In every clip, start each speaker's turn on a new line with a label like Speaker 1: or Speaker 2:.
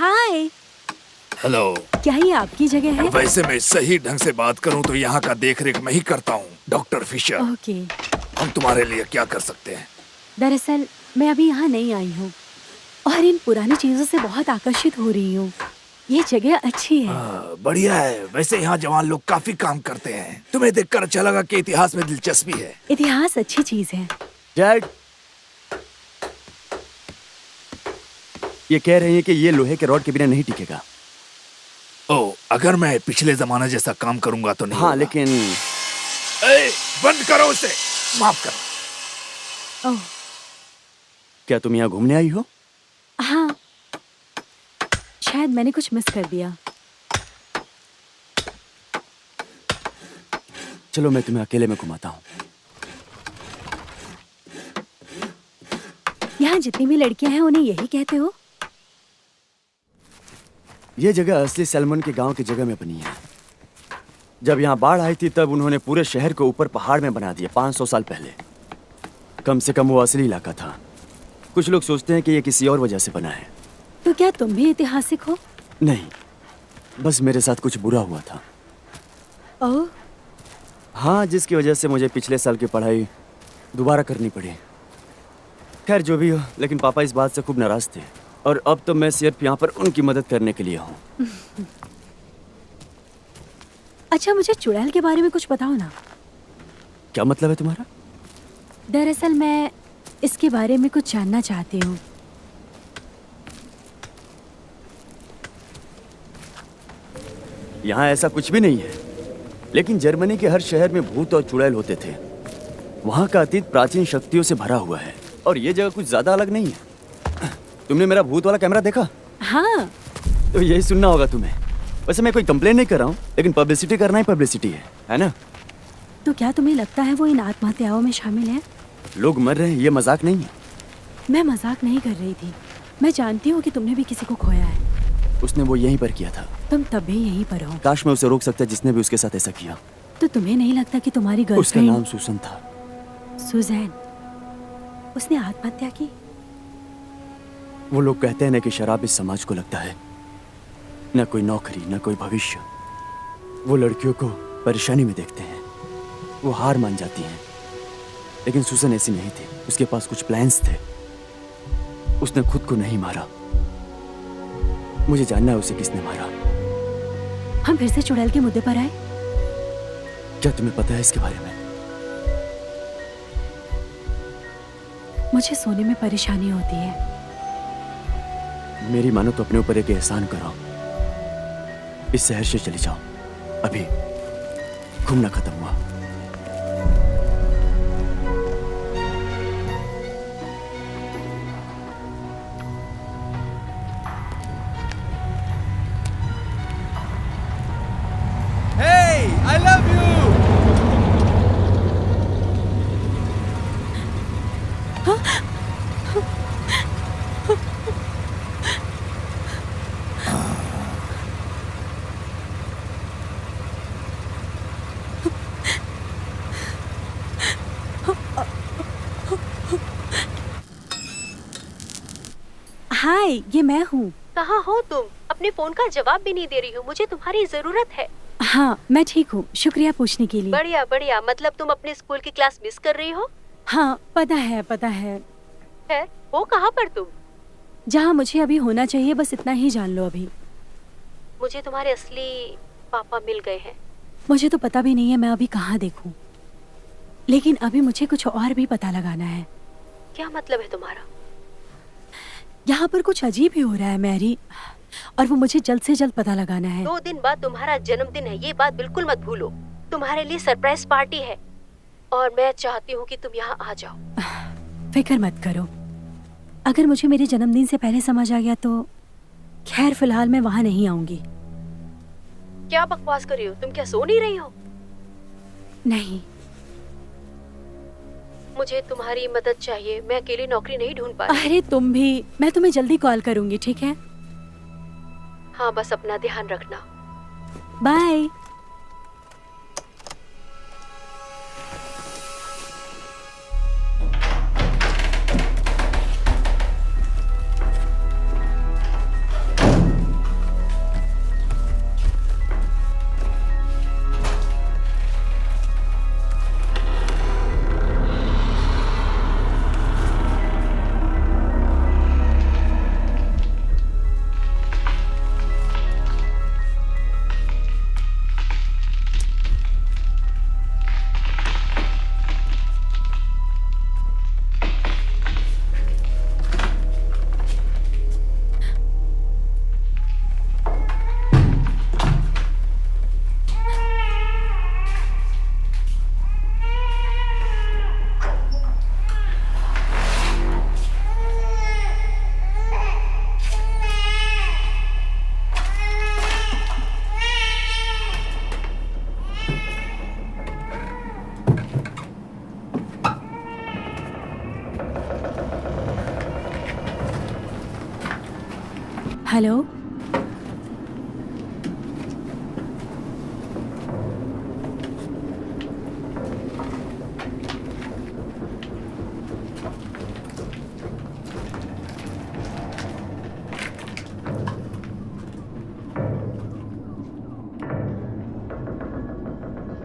Speaker 1: हाय।
Speaker 2: Hello.
Speaker 1: क्या ये आपकी जगह है?
Speaker 2: वैसे मैं सही ढंग से बात करूं तो यहाँ का देखरेख मैं ही करता हूँ, डॉक्टर फिशर।
Speaker 1: ओके।
Speaker 2: हम तुम्हारे लिए क्या कर सकते हैं?
Speaker 1: दरअसल मैं अभी यहाँ नहीं आई हूँ और इन पुरानी चीजों से बहुत आकर्षित हो रही हूँ। ये जगह अच्छी है।
Speaker 2: बढ़िया है। वैसे यहाँ जवान लोग काफी काम करते हैं। तुम्हें देखकर अच्छा लगा कि इतिहास में दिलचस्पी है।
Speaker 1: इतिहास अच्छी चीज है।
Speaker 3: डैड, ये कह रही हैं कि ये लोहे के रॉड के बिना नहीं टिकेगा।
Speaker 2: ओह, अगर मैं पिछले जमाने जैसा काम करूंगा तो नहीं
Speaker 3: हाँ,
Speaker 2: होगा।
Speaker 3: लेकिन
Speaker 2: बंद करो उसे। माफ कर।
Speaker 1: ओह
Speaker 3: क्या तुम यहाँ घूमने आई हो?
Speaker 1: हाँ, शायद मैंने कुछ मिस कर दिया।
Speaker 3: चलो मैं तुम्हें अकेले में घुमाता हूँ।
Speaker 1: यहाँ जितनी भी लड़कियां हैं उन्हें यही कहते हो?
Speaker 3: ये जगह असली सैलमन के गांव की जगह में बनी है। जब यहाँ बाढ़ आई थी तब उन्होंने पूरे शहर को ऊपर पहाड़ में बना दिया 500 साल पहले। कम से कम वो असली इलाका था। कुछ लोग सोचते हैं कि ये किसी और वजह से बना है।
Speaker 1: तो क्या तुम भी ऐतिहासिक हो?
Speaker 3: नहीं, बस मेरे साथ कुछ बुरा हुआ था।
Speaker 1: ओह,
Speaker 3: हाँ, जिसकी वजह से मुझे पिछले साल की पढ़ाई दोबारा करनी पड़ी। खैर जो भी हो, लेकिन पापा इस बात से खूब नाराज थे और अब तो मैं सिर्फ यहाँ पर उनकी मदद करने के लिए हूँ।
Speaker 1: अच्छा मुझे चुड़ैल के बारे में कुछ बताओ ना।
Speaker 3: क्या मतलब है तुम्हारा?
Speaker 1: दरअसल मैं इसके बारे में कुछ जानना चाहती हूँ।
Speaker 3: यहाँ ऐसा कुछ भी नहीं है, लेकिन जर्मनी के हर शहर में भूत और चुड़ैल होते थे। वहाँ का अतीत प्राचीन शक्तियों से भरा हुआ है और ये जगह कुछ ज्यादा अलग नहीं है। तुमने मेरा भूत वाला कैमरा देखा?
Speaker 1: हाँ।
Speaker 3: तो यही सुनना होगा तुम्हें। वैसे मैं कोई कंप्लेन नहीं कर रहा हूँ, लेकिन पब्लिसिटी करना ही पब्लिसिटी है ना?
Speaker 1: तो क्या तुम्हें लगता है वो इन आत्महत्याओं में शामिल है?
Speaker 3: लोग मर रहे हैं, ये मजाक नहीं है।
Speaker 1: मैं मजाक नहीं कर रही थी। मैं जानती हूँ कि तुमने भी किसी को खोया है।
Speaker 3: उसने वो यहीं पर किया था।
Speaker 1: तुम तब भी यहीं पर हो।
Speaker 3: काश मैं उसे रोक सकता जिसने भी उसके साथ ऐसा किया।
Speaker 1: तो तुम्हें नहीं लगता कि तुम्हारी
Speaker 3: उसका
Speaker 1: गर्लफ्रेंड
Speaker 3: नाम सुसन था।
Speaker 1: सुजैन, उसने आत्महत्या की?
Speaker 3: वो लोग कहते हैं ना कि शराब इस समाज को लगता है, न कोई नौकरी न कोई भविष्य। वो लड़कियों को परेशानी में देखते हैं, वो हार मान जाती हैं। लेकिन सुसन ऐसी नहीं थी, उसके पास कुछ प्लान्स थे। उसने खुद को नहीं मारा। मुझे जानना है उसे किसने मारा।
Speaker 1: हम फिर से चुड़ैल के मुद्दे पर आए।
Speaker 3: क्या तुम्हें पता है इसके बारे में?
Speaker 1: मुझे सोने में परेशानी होती है।
Speaker 3: मेरी मानो तो अपने ऊपर एक एहसान करो। इस शहर से चली जाओ, अभी घूमना खत्म हुआ।
Speaker 4: Hey, I love you.
Speaker 1: हाय, ये मैं हूँ।
Speaker 5: कहाँ हो तुम? अपने फोन का जवाब भी नहीं दे रही हो। मुझे तुम्हारी जरूरत है।
Speaker 1: हाँ, मैं ठीक हूँ। शुक्रिया पूछने के लिए।
Speaker 5: बढ़िया बढ़िया। मतलब तुम अपने स्कूल की क्लास मिस कर रही हो?
Speaker 1: हाँ, पता है पता है।
Speaker 5: है वो कहाँ पर तुम?
Speaker 1: जहाँ मुझे अभी होना चाहिए, बस इतना ही जान लो अभी।
Speaker 5: मुझे तुम्हारे असली पापा मिल गए हैं।
Speaker 1: मुझे तो पता भी नहीं है मैं अभी कहाँ देखूं। लेकिन अभी मुझे कुछ और भी पता लगाना है।
Speaker 5: क्या मतलब है तुम्हारा?
Speaker 1: यहाँ पर कुछ अजीब ही हो रहा है मैरी, और वो मुझे जल्द से जल्द पता लगाना है।
Speaker 5: 2 दिन बाद तुम्हारा जन्मदिन है, ये बात बिल्कुल मत भूलो। तुम्हारे लिए सरप्राइज पार्टी है और मैं चाहती हूँ कि तुम यहाँ आ जाओ।
Speaker 1: फिक्र मत करो। अगर मुझे मेरे जन्मदिन से पहले समझ आ गया तो खैर, फिलहाल मैं वहाँ नहीं आऊंगी।
Speaker 5: क्या बकवास कर रही हो? तुम क्या सो नहीं रही हो?
Speaker 1: नहीं।
Speaker 5: मुझे तुम्हारी मदद चाहिए। मैं अकेली नौकरी नहीं ढूंढ पा रही।
Speaker 1: अरे तुम भी। मैं तुम्हें जल्दी कॉल करूंगी, ठीक है?
Speaker 5: हाँ, बस अपना ध्यान रखना।
Speaker 1: बाय। हेलो।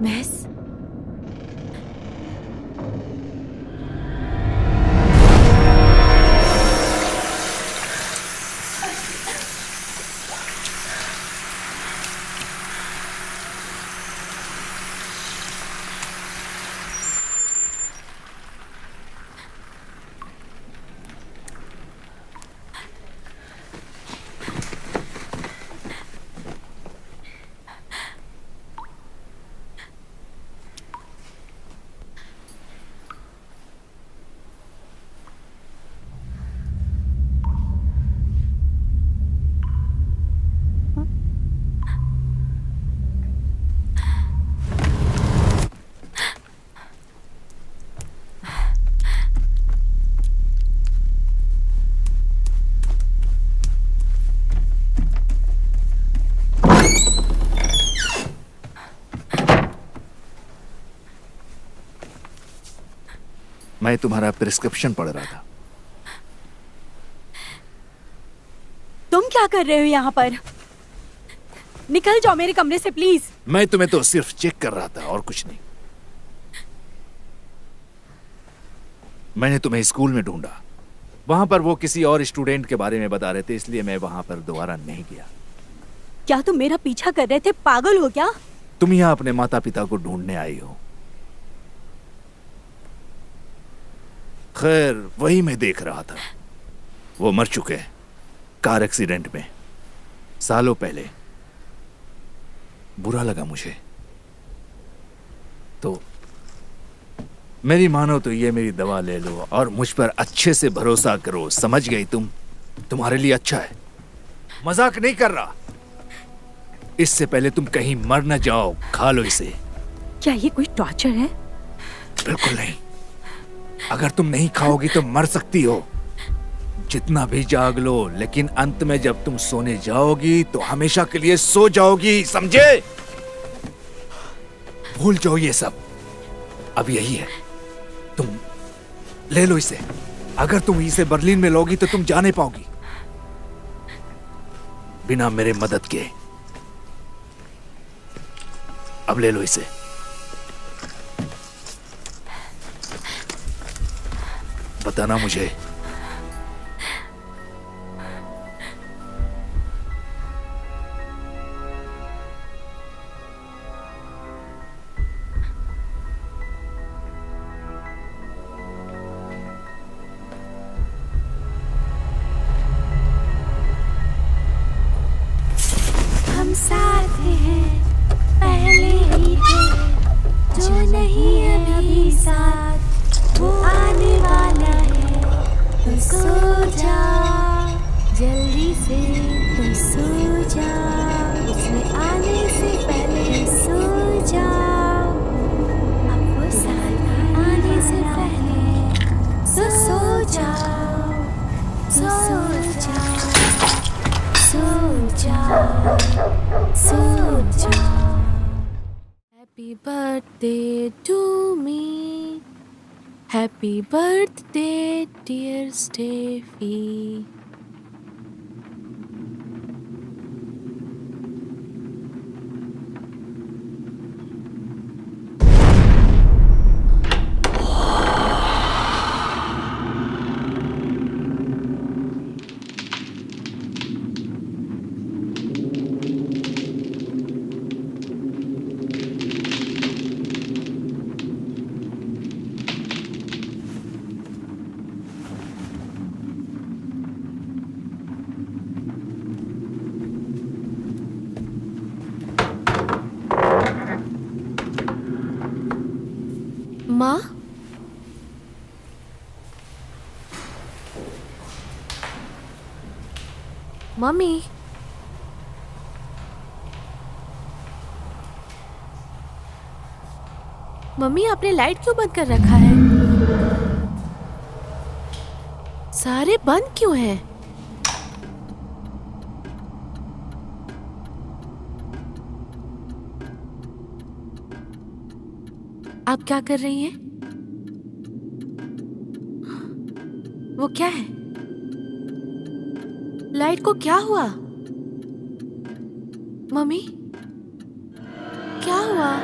Speaker 1: मिस,
Speaker 2: मैं तुम्हारा प्रिस्क्रिप्शन पढ़ रहा था।
Speaker 1: तुम क्या कर रहे हो यहाँ पर? निकल जाओ मेरे कमरे से प्लीज।
Speaker 2: मैं तुम्हें तो सिर्फ चेक कर रहा था और कुछ नहीं। मैंने तुम्हें स्कूल में ढूंढा, वहां पर वो किसी और स्टूडेंट के बारे में बता रहे थे, इसलिए मैं वहां पर दोबारा नहीं गया।
Speaker 1: क्या तुम मेरा पीछा कर रहे थे? पागल हो क्या?
Speaker 2: तुम यहाँ अपने माता पिता को ढूंढने आई हो। खैर, वही मैं देख रहा था। वो मर चुके हैं कार एक्सीडेंट में, सालों पहले। बुरा लगा मुझे। तो मेरी मानो तो ये मेरी दवा ले लो और मुझ पर अच्छे से भरोसा करो, समझ गई तुम? तुम्हारे लिए अच्छा है, मजाक नहीं कर रहा। इससे पहले तुम कहीं मर न जाओ, खा लो इसे।
Speaker 1: क्या ये कोई टॉर्चर है?
Speaker 2: बिल्कुल नहीं। अगर तुम नहीं खाओगी तो मर सकती हो। जितना भी जाग लो, लेकिन अंत में जब तुम सोने जाओगी तो हमेशा के लिए सो जाओगी, समझे? भूल जाओ ये सब। अब यही है, तुम ले लो इसे। अगर तुम इसे बर्लिन में लोगी तो तुम जा नहीं पाओगी बिना मेरे मदद के। अब ले लो इसे। बताना मुझे।
Speaker 6: हम साथ हैं, पहले ही थे, जो नहीं है अभी साथ, वो आने वाला है। तो सो जा, जल्दी से तो सो जा, उसने आने से पहले सो जा। अब वो साथ आने से पहले सो जा, सो जा, सो जा, सो जा। Happy birthday to me. Happy birthday, dear Steffi. माँ, मम्मी, मम्मी आपने लाइट क्यों बंद कर रखा है? सारे बंद क्यों हैं? आप क्या कर रही हैं? वो क्या है? लाइट को क्या हुआ? मम्मी, क्या हुआ?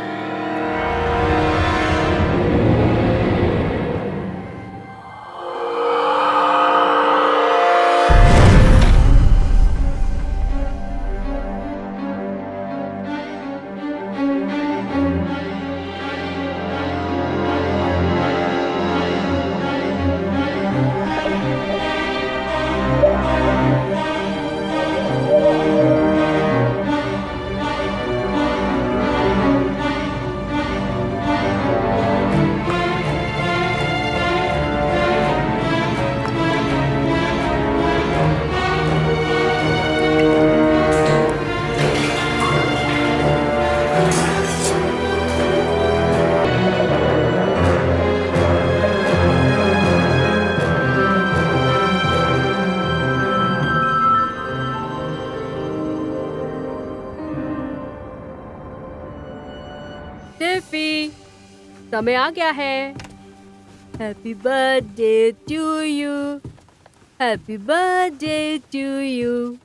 Speaker 5: टिफी, समय आ गया है। Happy birthday to you, happy birthday to you.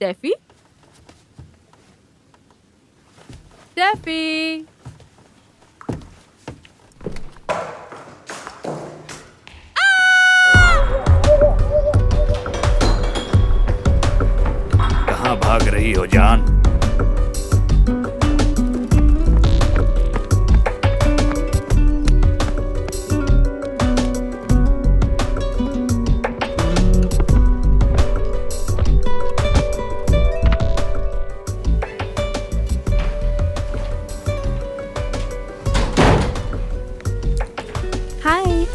Speaker 5: Taffy, Taffy,
Speaker 2: कहाँ भाग रही हो जान?
Speaker 1: हाय,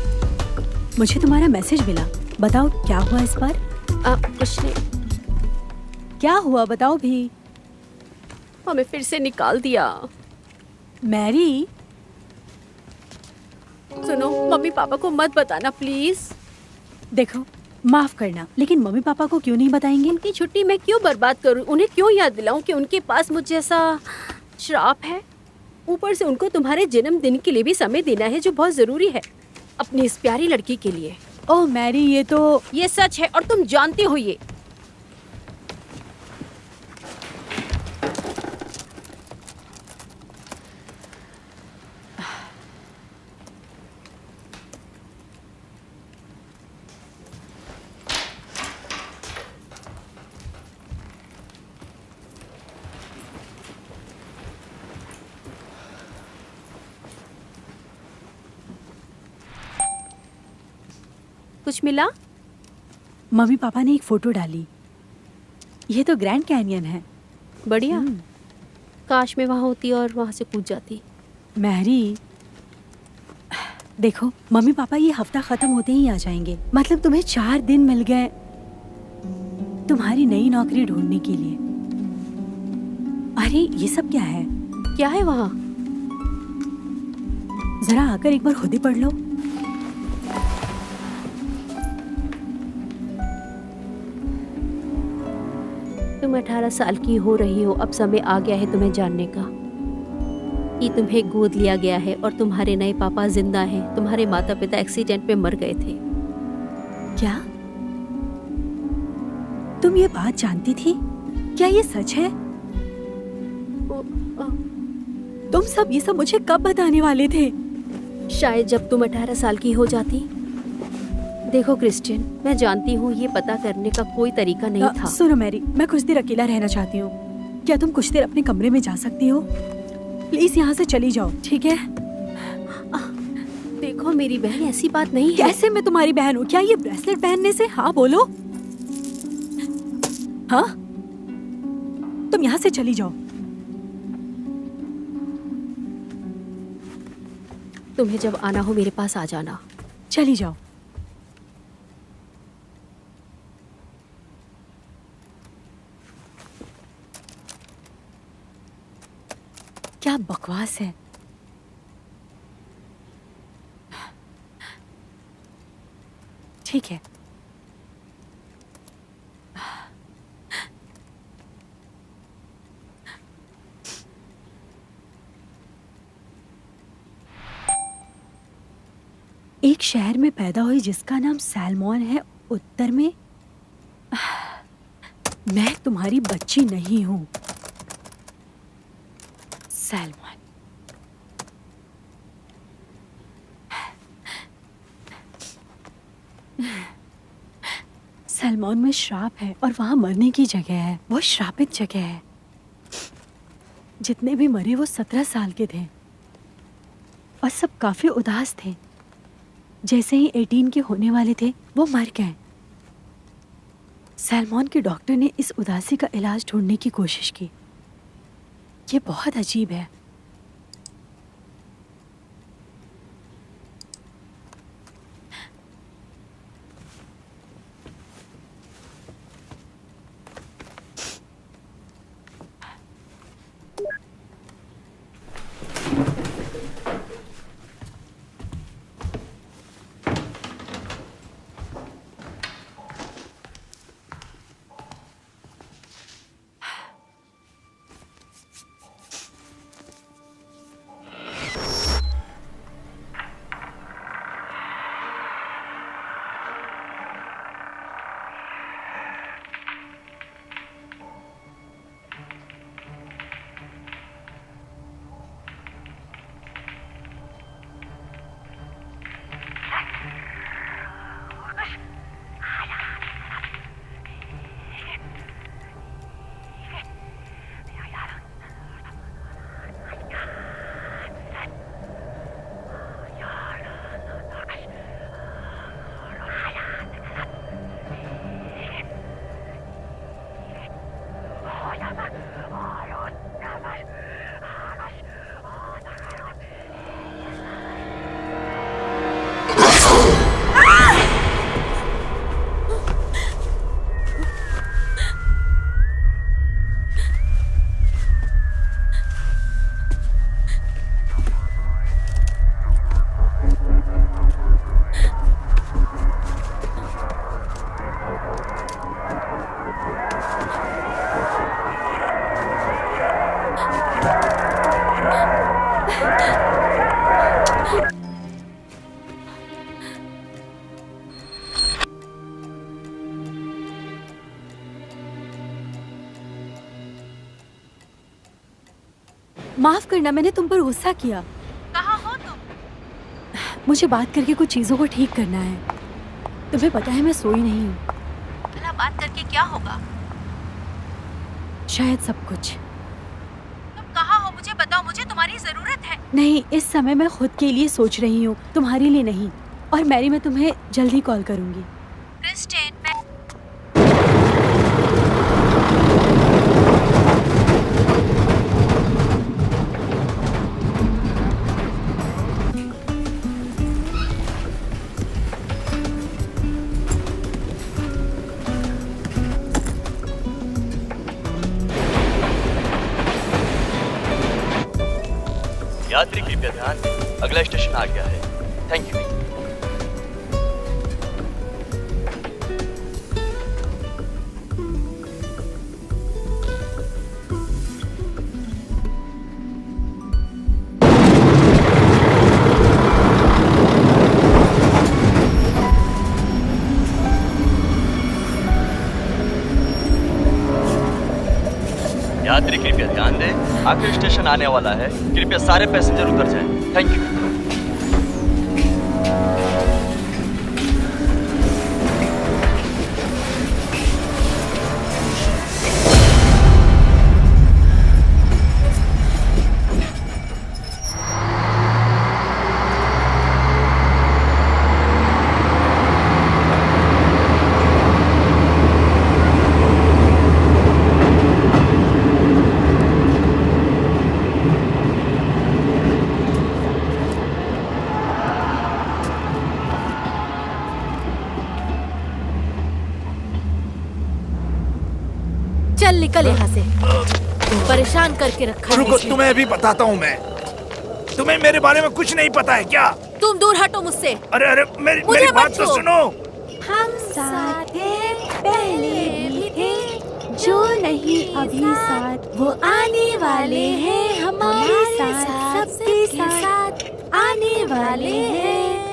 Speaker 1: मुझे तुम्हारा मैसेज मिला। बताओ क्या हुआ इस बार?
Speaker 5: कुछ नहीं,
Speaker 1: क्या हुआ बताओ भी।
Speaker 5: हमें फिर से निकाल दिया।
Speaker 1: मैरी,
Speaker 5: सुनो, मम्मी पापा को मत बताना प्लीज।
Speaker 1: देखो, माफ करना, लेकिन मम्मी पापा को क्यों नहीं बताएंगे?
Speaker 5: उनकी छुट्टी मैं क्यों बर्बाद करूं? उन्हें क्यों याद दिलाऊं कि उनके पास मुझ जैसा श्राप है? ऊपर से उनको तुम्हारे जन्मदिन के लिए भी समय देना है, जो बहुत जरूरी है अपनी इस प्यारी लड़की के लिए।
Speaker 1: ओह मैरी, ये
Speaker 5: सच है और तुम जानते हो ये। कुछ मिला?
Speaker 1: मम्मी पापा ने एक फोटो डाली। ये तो ग्रैंड कैनियन है।
Speaker 5: बढ़िया, काश मैं वहां होती और वहां से कूद जाती।
Speaker 1: मैरी, देखो, मम्मी पापा ये हफ्ता खत्म होते ही आ जाएंगे। मतलब तुम्हें 4 दिन मिल गए तुम्हारी नई नौकरी ढूंढने के लिए। अरे ये सब क्या है?
Speaker 5: क्या है वहां?
Speaker 1: जरा आकर एक बार खुद ही पढ़ लो।
Speaker 5: तुम 18 साल की हो रही हो। अब समय आ गया है तुम्हें जानने का कि तुम्हें गोद लिया गया है और तुम्हारे नए पापा जिंदा हैं। तुम्हारे माता पिता एक्सीडेंट में मर गए थे।
Speaker 1: क्या तुम ये बात जानती थी? क्या ये सच है? तुम सब ये सब मुझे कब बताने वाले थे?
Speaker 5: शायद जब तुम 18 साल की हो जाती। देखो क्रिस्टियन, मैं जानती हूँ ये पता करने का कोई तरीका नहीं था।
Speaker 1: सुनो मैरी, मैं कुछ देर अकेला रहना चाहती हूँ। क्या तुम कुछ देर अपने कमरे में जा सकती हो? प्लीज यहाँ से चली जाओ, ठीक है?
Speaker 5: देखो मेरी बहन, ऐसी बात नहीं है।
Speaker 1: कैसे मैं तुम्हारी बहन हूँ? क्या ये ब्रेसलेट पहनने से? हाँ बोलो। हाँ, तुम यहाँ से चली जाओ।
Speaker 5: तुम्हें जब आना हो मेरे पास आ जाना।
Speaker 1: चली जाओ। क्या बकवास है। ठीक है, एक शहर में पैदा हुई जिसका नाम सैलमॉन है, उत्तर में। मैं तुम्हारी बच्ची नहीं हूं सैलमॉन। सैलमॉन में श्राप है और वहां मरने की जगह है। वो श्रापित जगह है। जितने भी मरे वो 17 साल के थे और सब काफी उदास थे। जैसे ही 18 के होने वाले थे वो मर गए। सैलमॉन के डॉक्टर ने इस उदासी का इलाज ढूंढने की कोशिश की। ये बहुत अजीब है। माफ करना, मैंने तुम पर गुस्सा किया।
Speaker 6: कहाँ हो तुम?
Speaker 1: मुझे बात करके कुछ चीजों को ठीक करना है। तुम्हें पता है मैं सोई नहीं हूँ।
Speaker 6: भला बात करके क्या होगा?
Speaker 1: शायद सब कुछ।
Speaker 6: तुम कहाँ हो मुझे बताओ, मुझे तुम्हारी जरूरत है।
Speaker 1: नहीं, इस समय मैं खुद के लिए सोच रही हूँ, तुम्हारे लिए नहीं। और मैरी, मैं तुम्हें जल्दी कॉल करूंगी।
Speaker 6: क्रिस्टेन, मैं
Speaker 3: यात्री कृपया ध्यान दें, अगला स्टेशन आ गया है। Thank you. यात्री कृपया ध्यान दें, आखिरी स्टेशन आने वाला है। कृपया सारे पैसेंजर उतर जाएं। Thank you.
Speaker 5: चल निकल यहाँ से, परेशान करके रखा है
Speaker 2: रुको,
Speaker 5: इसने।
Speaker 2: तुम्हें अभी बताता हूँ मैं। तुम्हें मेरे बारे में कुछ नहीं पता है क्या?
Speaker 5: तुम दूर हटो मुझसे।
Speaker 2: अरे अरे, मेरी
Speaker 5: मुझे
Speaker 2: मेरी
Speaker 5: मत
Speaker 2: बात तो
Speaker 5: छुओ।
Speaker 2: सुनो।
Speaker 1: हम साथ थे, पहले भी थे, जो नहीं अभी साथ वो आने वाले हैं। हमारे साथ सबके साथ आने वाले हैं।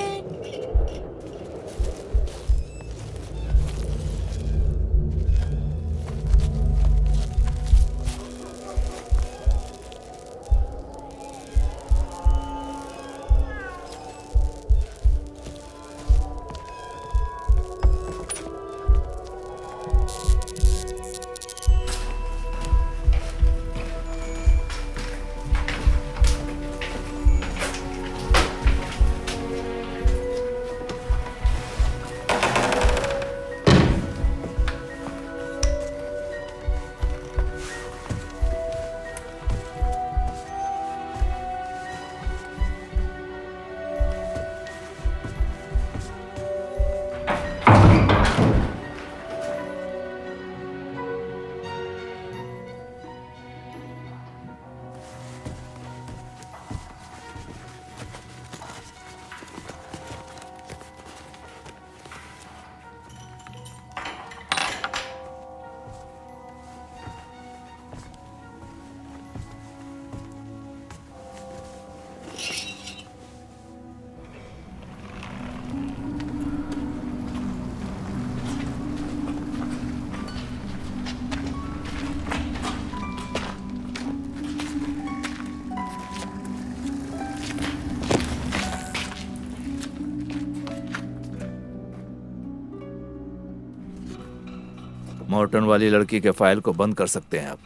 Speaker 2: मॉर्टन वाली लड़की के फाइल को बंद कर सकते हैं आप,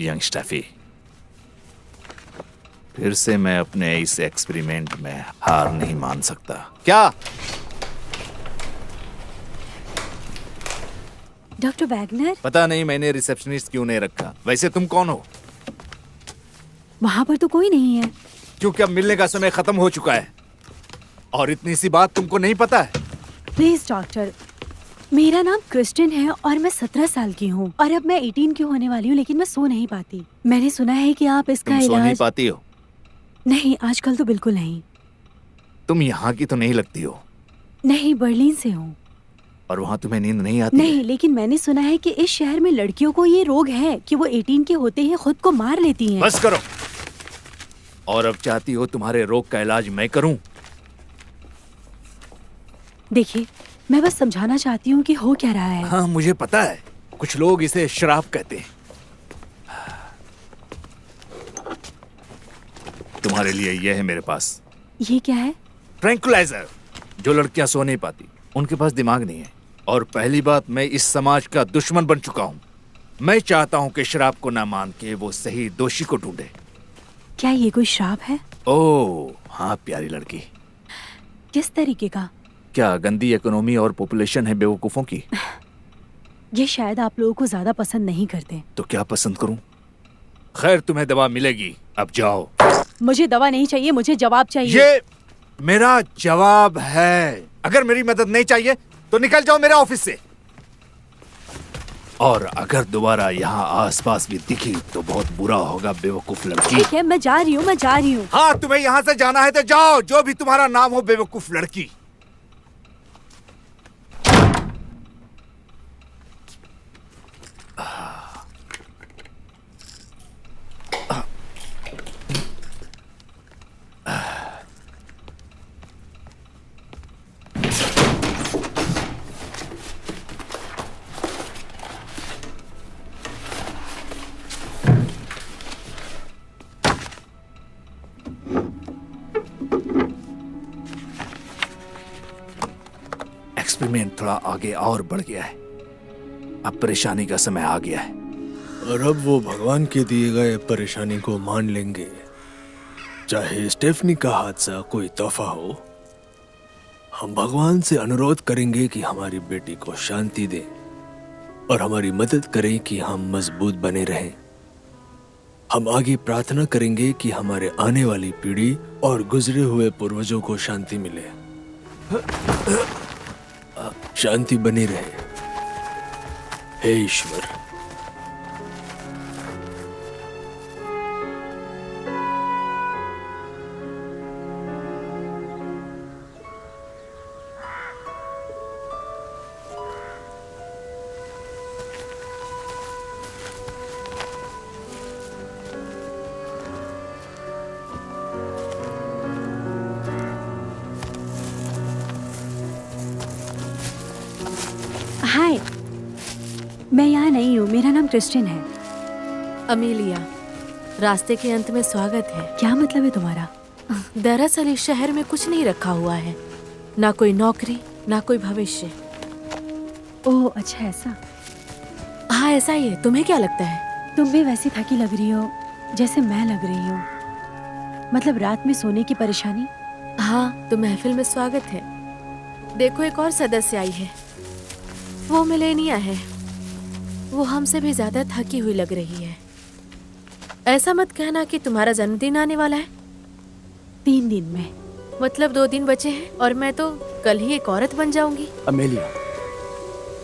Speaker 2: यंग स्टैफी। फिर से मैं अपने इस एक्सपेरिमेंट में हार नहीं मान सकता। क्या?
Speaker 1: Doctor Wagner?
Speaker 2: पता नहीं मैंने रिसेप्शनिस्ट क्यों नहीं रखा। वैसे तुम कौन हो?
Speaker 1: वहां पर तो कोई नहीं है।
Speaker 2: क्योंकि अब मिलने का समय खत्म हो चुका है और इतनी सी बात तुमको नहीं पता है।
Speaker 1: प्लीज डॉक्टर, मेरा नाम क्रिस्टिन है और मैं 17 साल की हूँ और अब मैं 18 की होने वाली हूँ, लेकिन मैं सो नहीं पाती। मैंने सुना है कि आप इसका
Speaker 2: तुम सो नहीं
Speaker 1: इलाज।
Speaker 2: पाती हो?
Speaker 1: नहीं, आजकल तो बिल्कुल नहीं।
Speaker 2: तुम यहाँ की तो नहीं लगती हो।
Speaker 1: नहीं, बर्लिन से हूँ।
Speaker 2: और वहाँ तुम्हें नींद नहीं आती?
Speaker 1: नहीं, लेकिन मैंने सुना है कि इस शहर में लड़कियों को ये रोग है कि वो 18 के होते ही खुद को मार लेती हैं।
Speaker 2: बस करो। और अब चाहती हो तुम्हारे रोग का इलाज मैं करूं?
Speaker 1: देखिए, मैं बस समझाना चाहती हूँ कि हो क्या रहा है।
Speaker 2: हाँ, मुझे पता है। कुछ लोग इसे श्राप कहते हैं। तुम्हारे लिए यह है मेरे पास।
Speaker 1: ये क्या है?
Speaker 2: ट्रैंकुलाइजर। जो लड़कियां सो नहीं पाती, उनके पास दिमाग नहीं है। और पहली बात, मैं इस समाज का दुश्मन बन चुका हूँ। मैं चाहता हूँ कि श्राप को ना मान के वो सही दोषी को ढूंढे।
Speaker 1: क्या ये कोई श्राप है?
Speaker 2: ओह हाँ, प्यारी लड़की।
Speaker 1: किस तरीके का?
Speaker 2: क्या गंदी इकोनॉमी और पॉपुलेशन है बेवकूफों की?
Speaker 1: ये शायद आप लोगों को ज्यादा पसंद नहीं करते।
Speaker 2: तो क्या पसंद करूं? खैर, तुम्हें दवा मिलेगी। अब जाओ।
Speaker 1: मुझे दवा नहीं चाहिए, मुझे जवाब चाहिए।
Speaker 2: ये मेरा जवाब है। अगर मेरी मदद नहीं चाहिए तो निकल जाओ मेरे ऑफिस से। और अगर दोबारा यहाँ आसपास भी दिखी तो बहुत बुरा होगा, बेवकूफ लड़की।
Speaker 1: ठीक है, मैं जा रही हूँ, मैं जा रही हूँ।
Speaker 2: हाँ, तुम्हें यहाँ से जाना है तो जाओ, जो भी तुम्हारा नाम हो, बेवकूफ लड़की। एक्सपेरिमेंट थोड़ा आगे और बढ़ गया है। अब परेशानी का समय आ गया है।
Speaker 7: और अब वो भगवान के दिए गए परेशानी को मान लेंगे, चाहे स्टेफनी का हादसा कोई तोहफा हो। हम भगवान से अनुरोध करेंगे कि हमारी बेटी को शांति दे और हमारी मदद करें कि हम मजबूत बने रहें। हम आगे प्रार्थना करेंगे कि हमारे आने वाली पीढ़ी और गुजरे हुए पूर्वजों को शांति मिले, शांति बनी रहे। हे ईश्वर।
Speaker 1: हाय, मैं यहाँ नहीं हूँ। मेरा नाम क्रिस्टिन है।
Speaker 6: अमीलिया, रास्ते के अंत में स्वागत है।
Speaker 1: क्या मतलब है तुम्हारा?
Speaker 6: दरअसल इस शहर में कुछ नहीं रखा हुआ है, ना कोई नौकरी, ना कोई भविष्य।
Speaker 1: ओह अच्छा, ऐसा।
Speaker 6: हाँ ऐसा ही है। तुम्हें क्या लगता है?
Speaker 1: तुम भी वैसी थकी लग रही हो जैसे मैं लग रही हूँ। मतलब रात में सोने की परेशानी।
Speaker 6: हाँ, तो महफिल में स्वागत है। देखो, एक और सदस्य आई है। वो मिलेनिया है। वो हमसे भी ज्यादा थकी हुई लग रही है। ऐसा मत कहना कि तुम्हारा जन्मदिन आने वाला है।
Speaker 1: 3 दिन में।
Speaker 6: मतलब 2 दिन बचे हैं और मैं तो कल ही एक औरत बन जाऊंगी।
Speaker 3: अमेलिया,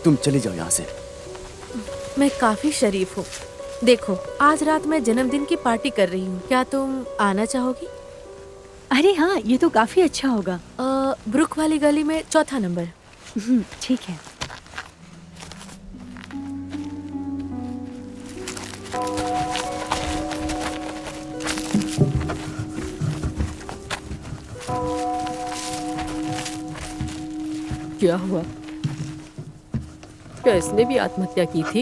Speaker 3: तुम चली जाओ यहाँ से।
Speaker 6: मैं काफी शरीफ हूँ। देखो, आज रात मैं जन्मदिन की पार्टी कर रही हूँ। क्या तुम आना चाहोगी?
Speaker 1: अरे हाँ, ये तो काफी अच्छा होगा।
Speaker 6: ब्रुक वाली गली में 4था नंबर।
Speaker 1: ठीक है।
Speaker 5: क्या हुआ? क्या इसने भी आत्महत्या की थी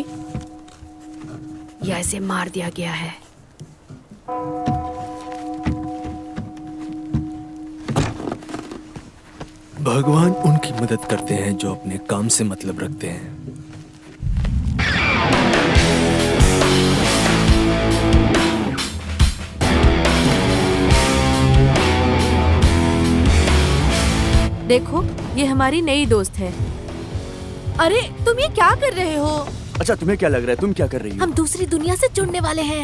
Speaker 5: या इसे मार दिया गया है?
Speaker 7: भगवान उनकी मदद करते हैं जो अपने काम से मतलब रखते हैं।
Speaker 6: देखो, ये हमारी नई दोस्त है। अरे तुम ये क्या कर रहे हो?
Speaker 3: अच्छा, तुम्हें क्या लग रहा है? तुम क्या कर रही हो?
Speaker 6: हम दूसरी दुनिया से जुड़ने वाले हैं।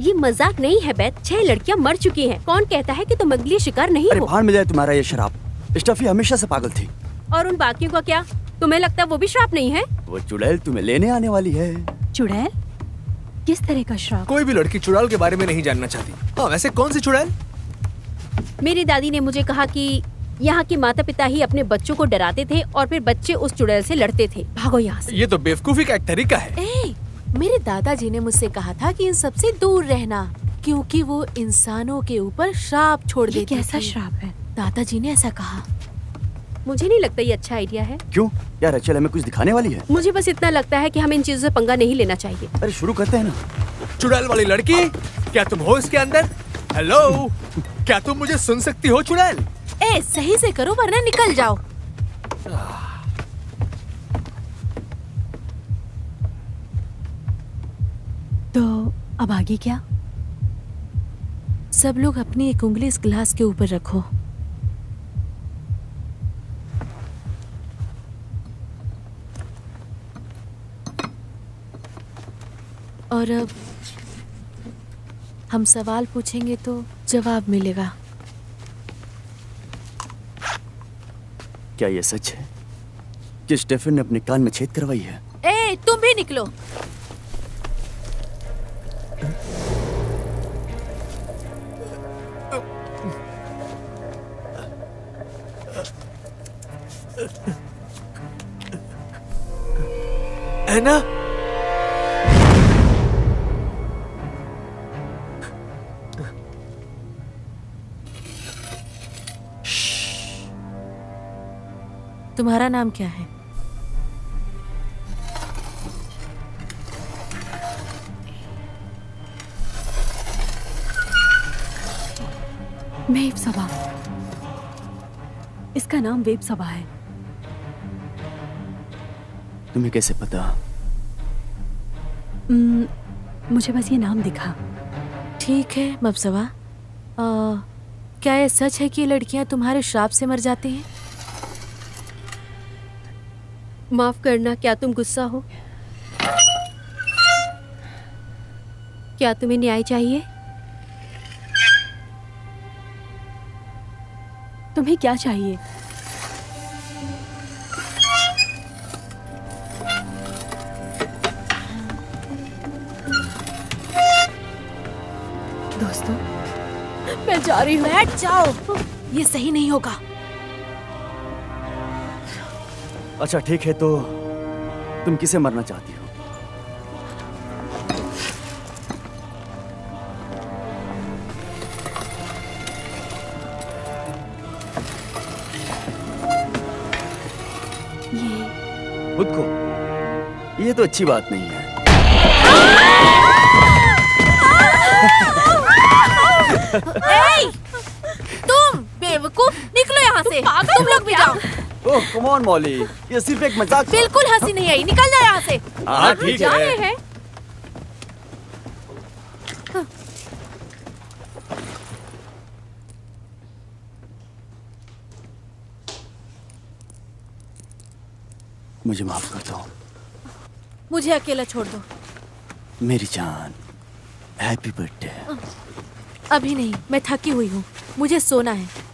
Speaker 5: ये मजाक नहीं है बेथ, 6 लड़कियां मर चुकी हैं। कौन कहता है कि तुम अगली शिकार नहीं
Speaker 3: अरे
Speaker 5: हो?
Speaker 3: भाड़ में जाए तुम्हारा ये शराब। स्टफी हमेशा से पागल थी।
Speaker 5: और उन बाकियों का क्या? तुम्हें लगता है वो भी श्राप नहीं है?
Speaker 3: वो चुड़ैल तुम्हें लेने आने वाली है।
Speaker 1: चुड़ैल? किस तरह का श्राप?
Speaker 4: कोई भी लड़की चुड़ैल के बारे में नहीं जानना चाहती। हाँ, वैसे कौन सी चुड़ैल?
Speaker 5: मेरी दादी ने मुझे कहा कि यहाँ के माता पिता ही अपने बच्चों को डराते थे और फिर बच्चे उस चुड़ैल से लड़ते थे। भागो यहाँ से।
Speaker 4: ये तो बेवकूफी का एक तरीका है।
Speaker 6: ए, मेरे दादाजी ने मुझसे कहा था कि इन सबसे दूर रहना, क्योंकि वो इंसानों के ऊपर श्राप छोड़
Speaker 1: ये
Speaker 6: देते
Speaker 1: कैसा
Speaker 6: थे।
Speaker 1: श्राप है?
Speaker 6: दादाजी ने ऐसा कहा।
Speaker 5: मुझे नहीं लगता ये अच्छा आइडिया है।
Speaker 3: क्यों? क्या रचल हमें कुछ दिखाने वाली है?
Speaker 5: मुझे बस इतना लगता है कि हमें इन चीजों से पंगा नहीं लेना चाहिए।
Speaker 3: अरे शुरू करते हैं ना।
Speaker 4: चुड़ैल वाली लड़की, क्या तुम हो इसके अंदर? हेलो, क्या तुम मुझे सुन सकती हो चुड़ैल?
Speaker 6: ए, सही से करो वरना निकल जाओ।
Speaker 1: तो अब आगे क्या?
Speaker 6: सब लोग अपनी एक उंगली इस गिलास के ऊपर रखो। और अब हम सवाल पूछेंगे तो जवाब मिलेगा।
Speaker 3: क्या ये सच है कि स्टेफन ने अपने कान में छेद करवाई है?
Speaker 6: ए, तुम भी निकलो।
Speaker 4: एना,
Speaker 6: तुम्हारा नाम क्या है?
Speaker 1: वेब सबा। इसका नाम वेब सबा है।
Speaker 3: तुम्हें कैसे पता?
Speaker 1: मुझे बस ये नाम दिखा।
Speaker 6: ठीक है मबसवा। क्या ये सच है कि ये लड़कियां तुम्हारे श्राप से मर जाती हैं?
Speaker 5: माफ करना, क्या तुम गुस्सा हो? क्या तुम्हें न्याय चाहिए?
Speaker 1: तुम्हें क्या चाहिए? दोस्तों,
Speaker 6: मैं जा रही हूँ। बैठ जाओ, ये सही नहीं होगा।
Speaker 3: अच्छा ठीक है, तो तुम किसे मरना चाहती हो? खुद को? ये तो अच्छी बात नहीं है।
Speaker 6: ए, तुम बेवकूफ, निकलो यहाँ से। तुम लोग भी जाओ।
Speaker 3: ओह कम ऑन मॉली, ये सिर्फ एक मजाक था।
Speaker 6: बिल्कुल हंसी नहीं आई, निकल जाओ यहाँ से।
Speaker 3: हाँ ठीक
Speaker 5: जा
Speaker 3: है।
Speaker 5: रहे हैं।
Speaker 3: मुझे माफ कर दो
Speaker 6: मुझे अकेला छोड़ दो।
Speaker 3: मेरी जान। Happy birthday.
Speaker 6: अभी नहीं, मैं थकी हुई हूँ, मुझे सोना है।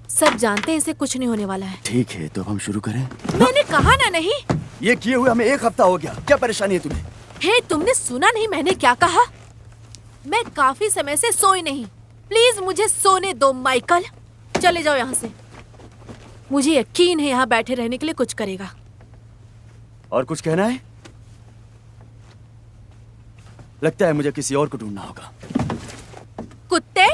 Speaker 6: सब जानते हैं इसे कुछ नहीं होने वाला है।
Speaker 3: ठीक है, तो हम शुरू करें?
Speaker 6: मैंने कहा ना नहीं।
Speaker 3: ये किए हुए हमें 1 हफ्ता हो गया। क्या परेशानी है तुम्हें?
Speaker 6: हे, तुमने सुना नहीं मैंने क्या कहा? मैं काफी समय से सोई नहीं। प्लीज मुझे सोने दो माइकल। चले जाओ यहाँ से। मुझे यकीन है यहाँ बैठे रहने के लिए कुछ करेगा।
Speaker 3: और कुछ कहना है? लगता है मुझे किसी और को ढूंढना होगा।
Speaker 6: कुत्ते,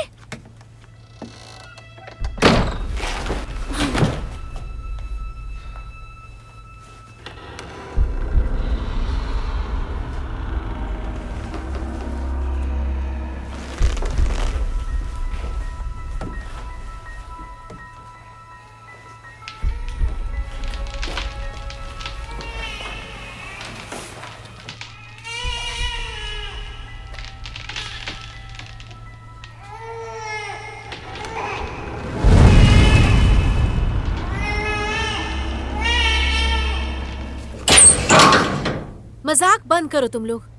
Speaker 6: मजाक बंद करो तुम लोग।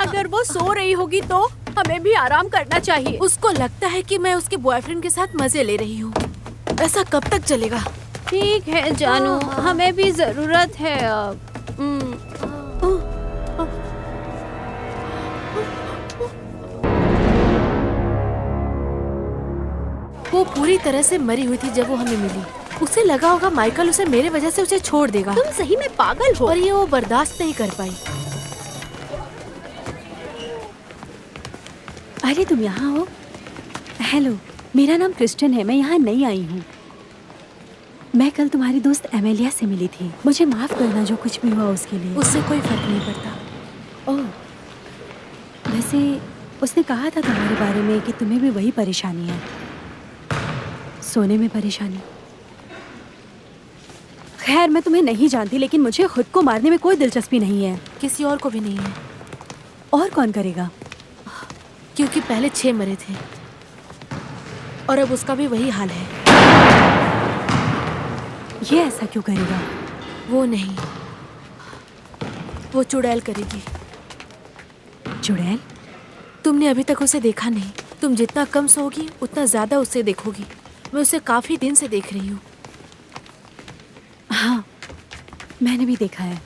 Speaker 5: अगर वो सो रही होगी तो हमें भी आराम करना चाहिए।
Speaker 6: उसको लगता है कि मैं उसके बॉयफ्रेंड के साथ मजे ले रही हूँ। ऐसा कब तक चलेगा?
Speaker 5: ठीक है जानू, हमें भी जरूरत है अब।
Speaker 6: वो पूरी तरह से मरी हुई थी जब वो हमें मिली। उसे लगा होगा माइकल उसे मेरे वजह से उसे छोड़ देगा।
Speaker 5: तुम सही में पागल हो।
Speaker 6: और ये वो बर्दाश्त नहीं कर पाई।
Speaker 1: अरे तुम यहाँ हो? हेलो, मेरा नाम क्रिस्टन है, मैं यहाँ नई आई हूँ। मैं कल तुम्हारी दोस्त एमेलिया से मिली थी। मुझे माफ करना जो कुछ भी हुआ उसके लिए।
Speaker 6: उससे कोई फर्क नहीं पड़ता।
Speaker 1: ओह, वैसे उसने कहा था तुम्हारे बारे में कि तुम्हें भी वही परेशानी है, सोने में परेशानी। खैर मैं तुम्हें नहीं जानती, लेकिन मुझे खुद को मारने में कोई दिलचस्पी नहीं है।
Speaker 6: किसी और को भी नहीं है।
Speaker 1: और कौन करेगा?
Speaker 6: क्योंकि पहले 6 मरे थे और अब उसका भी वही हाल है।
Speaker 1: ये ऐसा क्यों करेगा?
Speaker 6: वो नहीं, वो चुड़ैल करेगी।
Speaker 1: चुड़ैल?
Speaker 6: तुमने अभी तक उसे देखा नहीं। तुम जितना कम सोओगी उतना ज्यादा उसे देखोगी। मैं उसे काफी दिन से देख रही हूँ।
Speaker 1: हाँ, मैंने भी देखा है।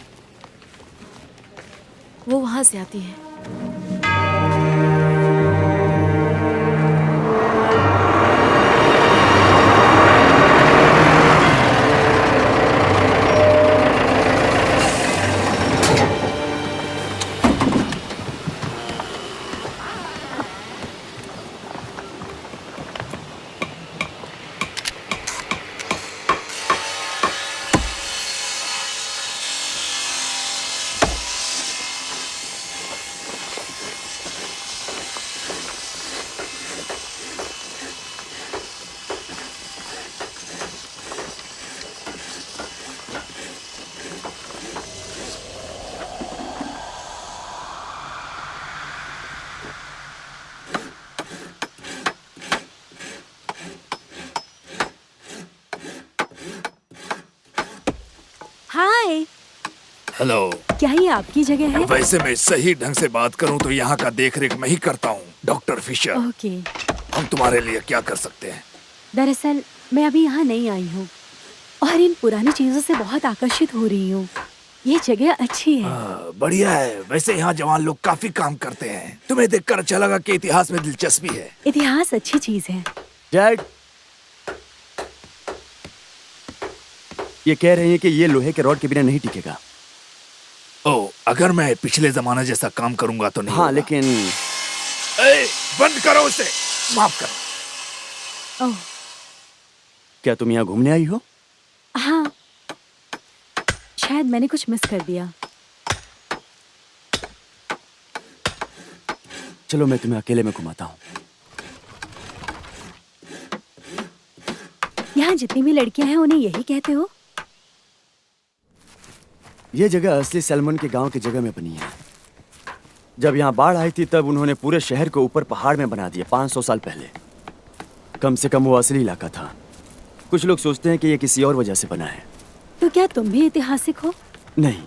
Speaker 6: वो वहां से आती है।
Speaker 1: हाय।
Speaker 2: हेलो।
Speaker 1: क्या ये आपकी जगह है?
Speaker 2: वैसे मैं सही ढंग से बात करूं तो यहाँ का देखरेख मैं ही करता हूँ, डॉक्टर फिशर।
Speaker 1: ओके।
Speaker 2: हम तुम्हारे लिए क्या कर सकते हैं?
Speaker 1: दरअसल मैं अभी यहाँ नहीं आई हूँ और इन पुरानी चीजों से बहुत आकर्षित हो रही हूँ। ये जगह अच्छी है।
Speaker 2: बढ़िया है। वैसे यहाँ जवान लोग काफी काम करते हैं। तुम्हें देखकर अच्छा लगा कि इतिहास में दिलचस्पी है।
Speaker 1: इतिहास अच्छी चीज है।
Speaker 3: डैड, ये कह रहे हैं कि ये लोहे के रॉड के बिना नहीं टिकेगा।
Speaker 2: ओ, अगर मैं पिछले जमाने जैसा काम करूंगा तो नहीं
Speaker 3: हाँ
Speaker 2: होगा।
Speaker 3: लेकिन
Speaker 2: ए, बंद करो उसे। माफ कर।
Speaker 1: ओह
Speaker 3: क्या तुम यहाँ घूमने आई हो?
Speaker 1: हाँ, शायद मैंने कुछ मिस कर दिया।
Speaker 3: चलो मैं तुम्हें अकेले में घुमाता हूँ।
Speaker 1: यहाँ जितनी भी लड़कियां हैं उन्हें यही कहते हो?
Speaker 3: ये जगह असली सैलमन के गांव की जगह में बनी है। जब यहाँ बाढ़ आई थी तब उन्होंने पूरे शहर को ऊपर पहाड़ में बना दिया 500 साल पहले। कम से कम वो असली इलाका था। कुछ लोग सोचते हैं कि ये किसी और वजह से बना है।
Speaker 1: तो क्या तुम भी ऐतिहासिक हो?
Speaker 3: नहीं,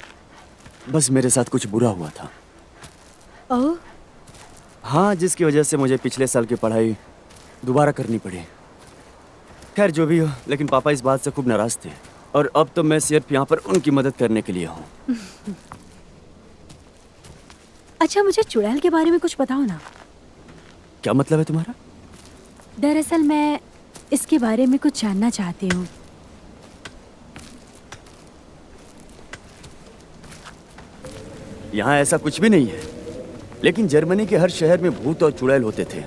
Speaker 3: बस मेरे साथ कुछ बुरा हुआ था।
Speaker 1: ओह,
Speaker 3: हाँ, जिसकी वजह से मुझे पिछले साल की पढ़ाई दोबारा करनी पड़ी। खैर जो भी हो, लेकिन पापा इस बात से खूब नाराज थे और अब तो मैं सिर्फ यहाँ पर उनकी मदद करने के लिए हूँ।
Speaker 1: अच्छा मुझे चुड़ैल के बारे में कुछ बताओ ना।
Speaker 3: क्या मतलब है तुम्हारा?
Speaker 1: दरअसल मैं इसके बारे में कुछ जानना चाहती हूँ।
Speaker 3: यहाँ ऐसा कुछ भी नहीं है, लेकिन जर्मनी के हर शहर में भूत और चुड़ैल होते थे।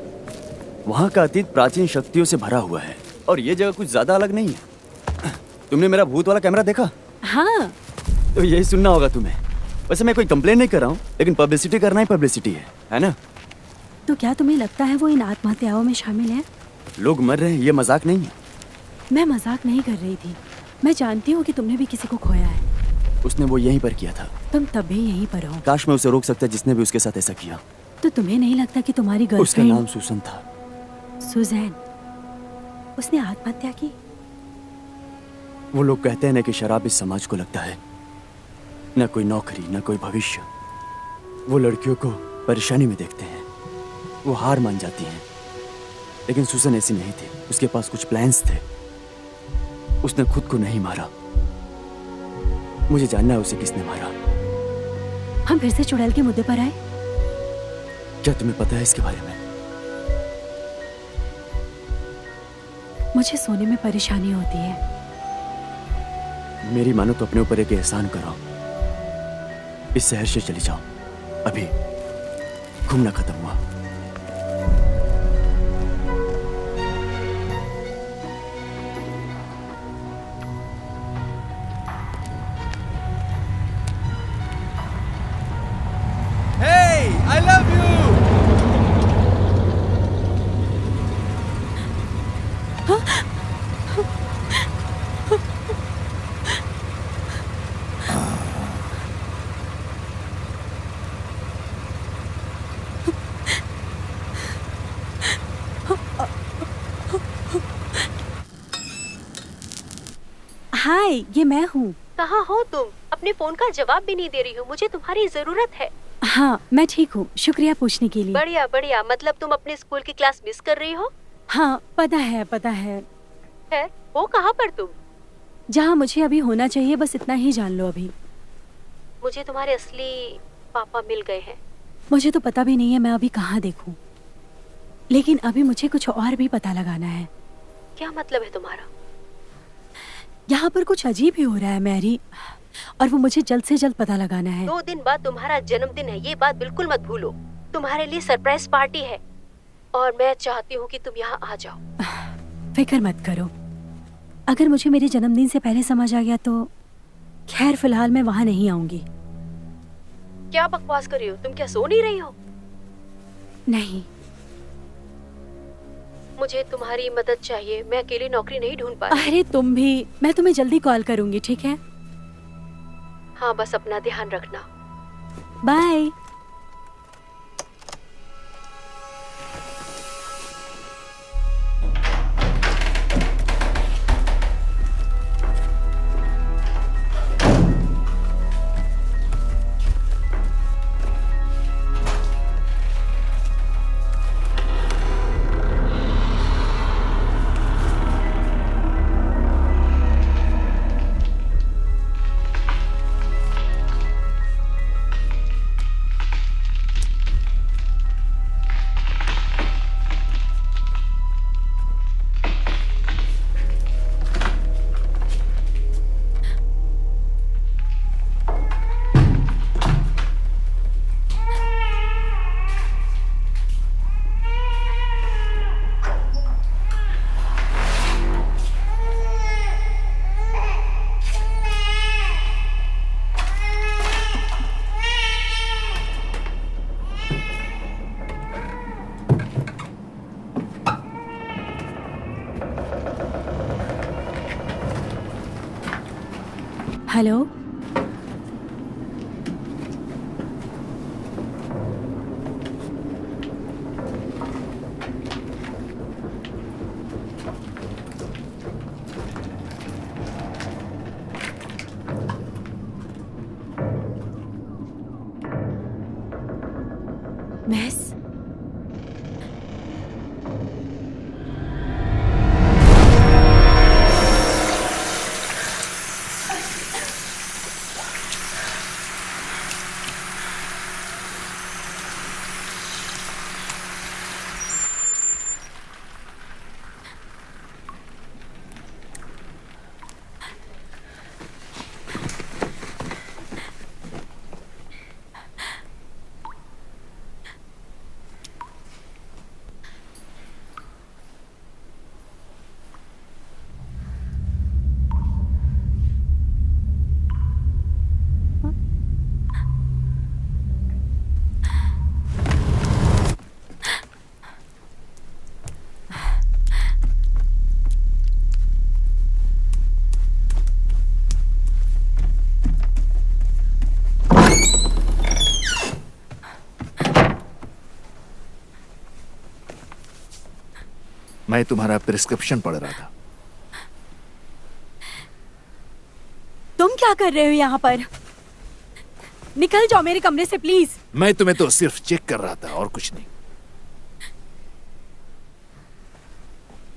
Speaker 3: वहाँ का अतीत प्राचीन शक्तियों से भरा हुआ है और ये जगह कुछ ज्यादा अलग नहीं है। तुमने मेरा भूत वाला कैमरा देखा?
Speaker 1: हाँ,
Speaker 3: तो यही सुनना होगा तुम्हें। वैसे मैं कोई कंप्लेन नहीं कर रहा हूँ, लेकिन पब्लिसिटी करना ही पब्लिसिटी है ना?
Speaker 1: तो क्या तुम्हें लगता है वो इन आत्महत्याओं में शामिल है?
Speaker 3: लोग मर रहे हैं, ये मजाक नहीं है।
Speaker 1: मैं मजाक नहीं कर रही थी। मैं जानती हूँ कि तुमने भी किसी को खोया है।
Speaker 3: उसने वो यहीं पर किया था।
Speaker 1: तुम तब भी यहीं पर हो।
Speaker 3: काश मैं उसे रोक सकता जिसने भी उसके साथ ऐसा किया।
Speaker 1: तो तुम्हें नहीं लगता कि तुम्हारी
Speaker 3: उसका
Speaker 1: गर्लफ्रेंड
Speaker 3: नाम सुसन था।
Speaker 1: सुजैन, उसने आत्महत्या की?
Speaker 3: वो लोग कहते हैं ना कि शराब इस समाज को लगता है, न कोई नौकरी न कोई भविष्य। वो लड़कियों को परेशानी में देखते हैं, वो हार मान जाती हैं। लेकिन सुसन ऐसी नहीं थी, उसके पास कुछ प्लान्स थे। उसने खुद को नहीं मारा। मुझे जानना है उसे किसने मारा।
Speaker 1: हम फिर से चुड़ैल के मुद्दे पर आए।
Speaker 3: क्या तुम्हें पता है इसके बारे में?
Speaker 1: मुझे सोने में परेशानी होती है।
Speaker 3: मेरी मानो तो अपने ऊपर एक एहसान करो, इस शहर से चली जाओ। अभी घूमना खत्म हुआ।
Speaker 4: Hey, I love you.
Speaker 1: हाय, ये मैं हूँ।
Speaker 5: कहाँ हो तुम? अपने फोन का जवाब भी नहीं दे रही हो। मुझे तुम्हारी जरूरत है।
Speaker 1: हाँ, मैं ठीक हूँ। शुक्रिया पूछने के लिए।
Speaker 5: बढ़िया बढ़िया। मतलब तुम अपने स्कूल की क्लास मिस कर रही हो?
Speaker 1: हाँ, पता है पता है।
Speaker 5: खैर, वो कहाँ पर तुम?
Speaker 1: जहाँ मुझे अभी होना चाहिए, बस इतना ही जान लो अभी।
Speaker 5: मुझे तुम्हारे असली पापा मिल गए हैं।
Speaker 1: मुझे तो पता भी नहीं है मैं अभी कहाँ देखूं। लेकिन अभी मुझे कुछ और भी पता लगाना है।
Speaker 5: क्या मतलब है तुम्हारा?
Speaker 1: यहाँ पर कुछ अजीब ही हो रहा है मैरी, और वो मुझे जल्द से जल्द पता लगाना है।
Speaker 5: 2 दिन बाद तुम्हारा जन्मदिन है, ये बात बिल्कुल मत भूलो। तुम्हारे लिए सरप्राइज पार्टी है और मैं चाहती हूँ कि तुम यहाँ आ जाओ।
Speaker 1: फिक्र मत करो। अगर मुझे मेरे जन्मदिन से पहले समझ आ गया तो खैर, फिलहाल मैं वहाँ नहीं आऊंगी।
Speaker 5: क्या बकवास कर रही हो? तुम क्या सो नहीं रही हो?
Speaker 1: नहीं।
Speaker 5: मुझे तुम्हारी मदद चाहिए। मैं अकेली नौकरी नहीं ढूंढ पा रही।
Speaker 1: अरे तुम भी। मैं तुम्हें जल्दी कॉल करूंगी, ठीक है?
Speaker 5: हाँ, बस अपना ध्यान रखना।
Speaker 1: बाय। हेलो। मिस,
Speaker 2: मैं तुम्हारा प्रिस्क्रिप्शन पढ़ रहा था।
Speaker 1: तुम क्या कर रहे हो यहाँ पर? निकल जाओ मेरे कमरे से प्लीज।
Speaker 2: मैं तुम्हें तो सिर्फ चेक कर रहा था और कुछ नहीं।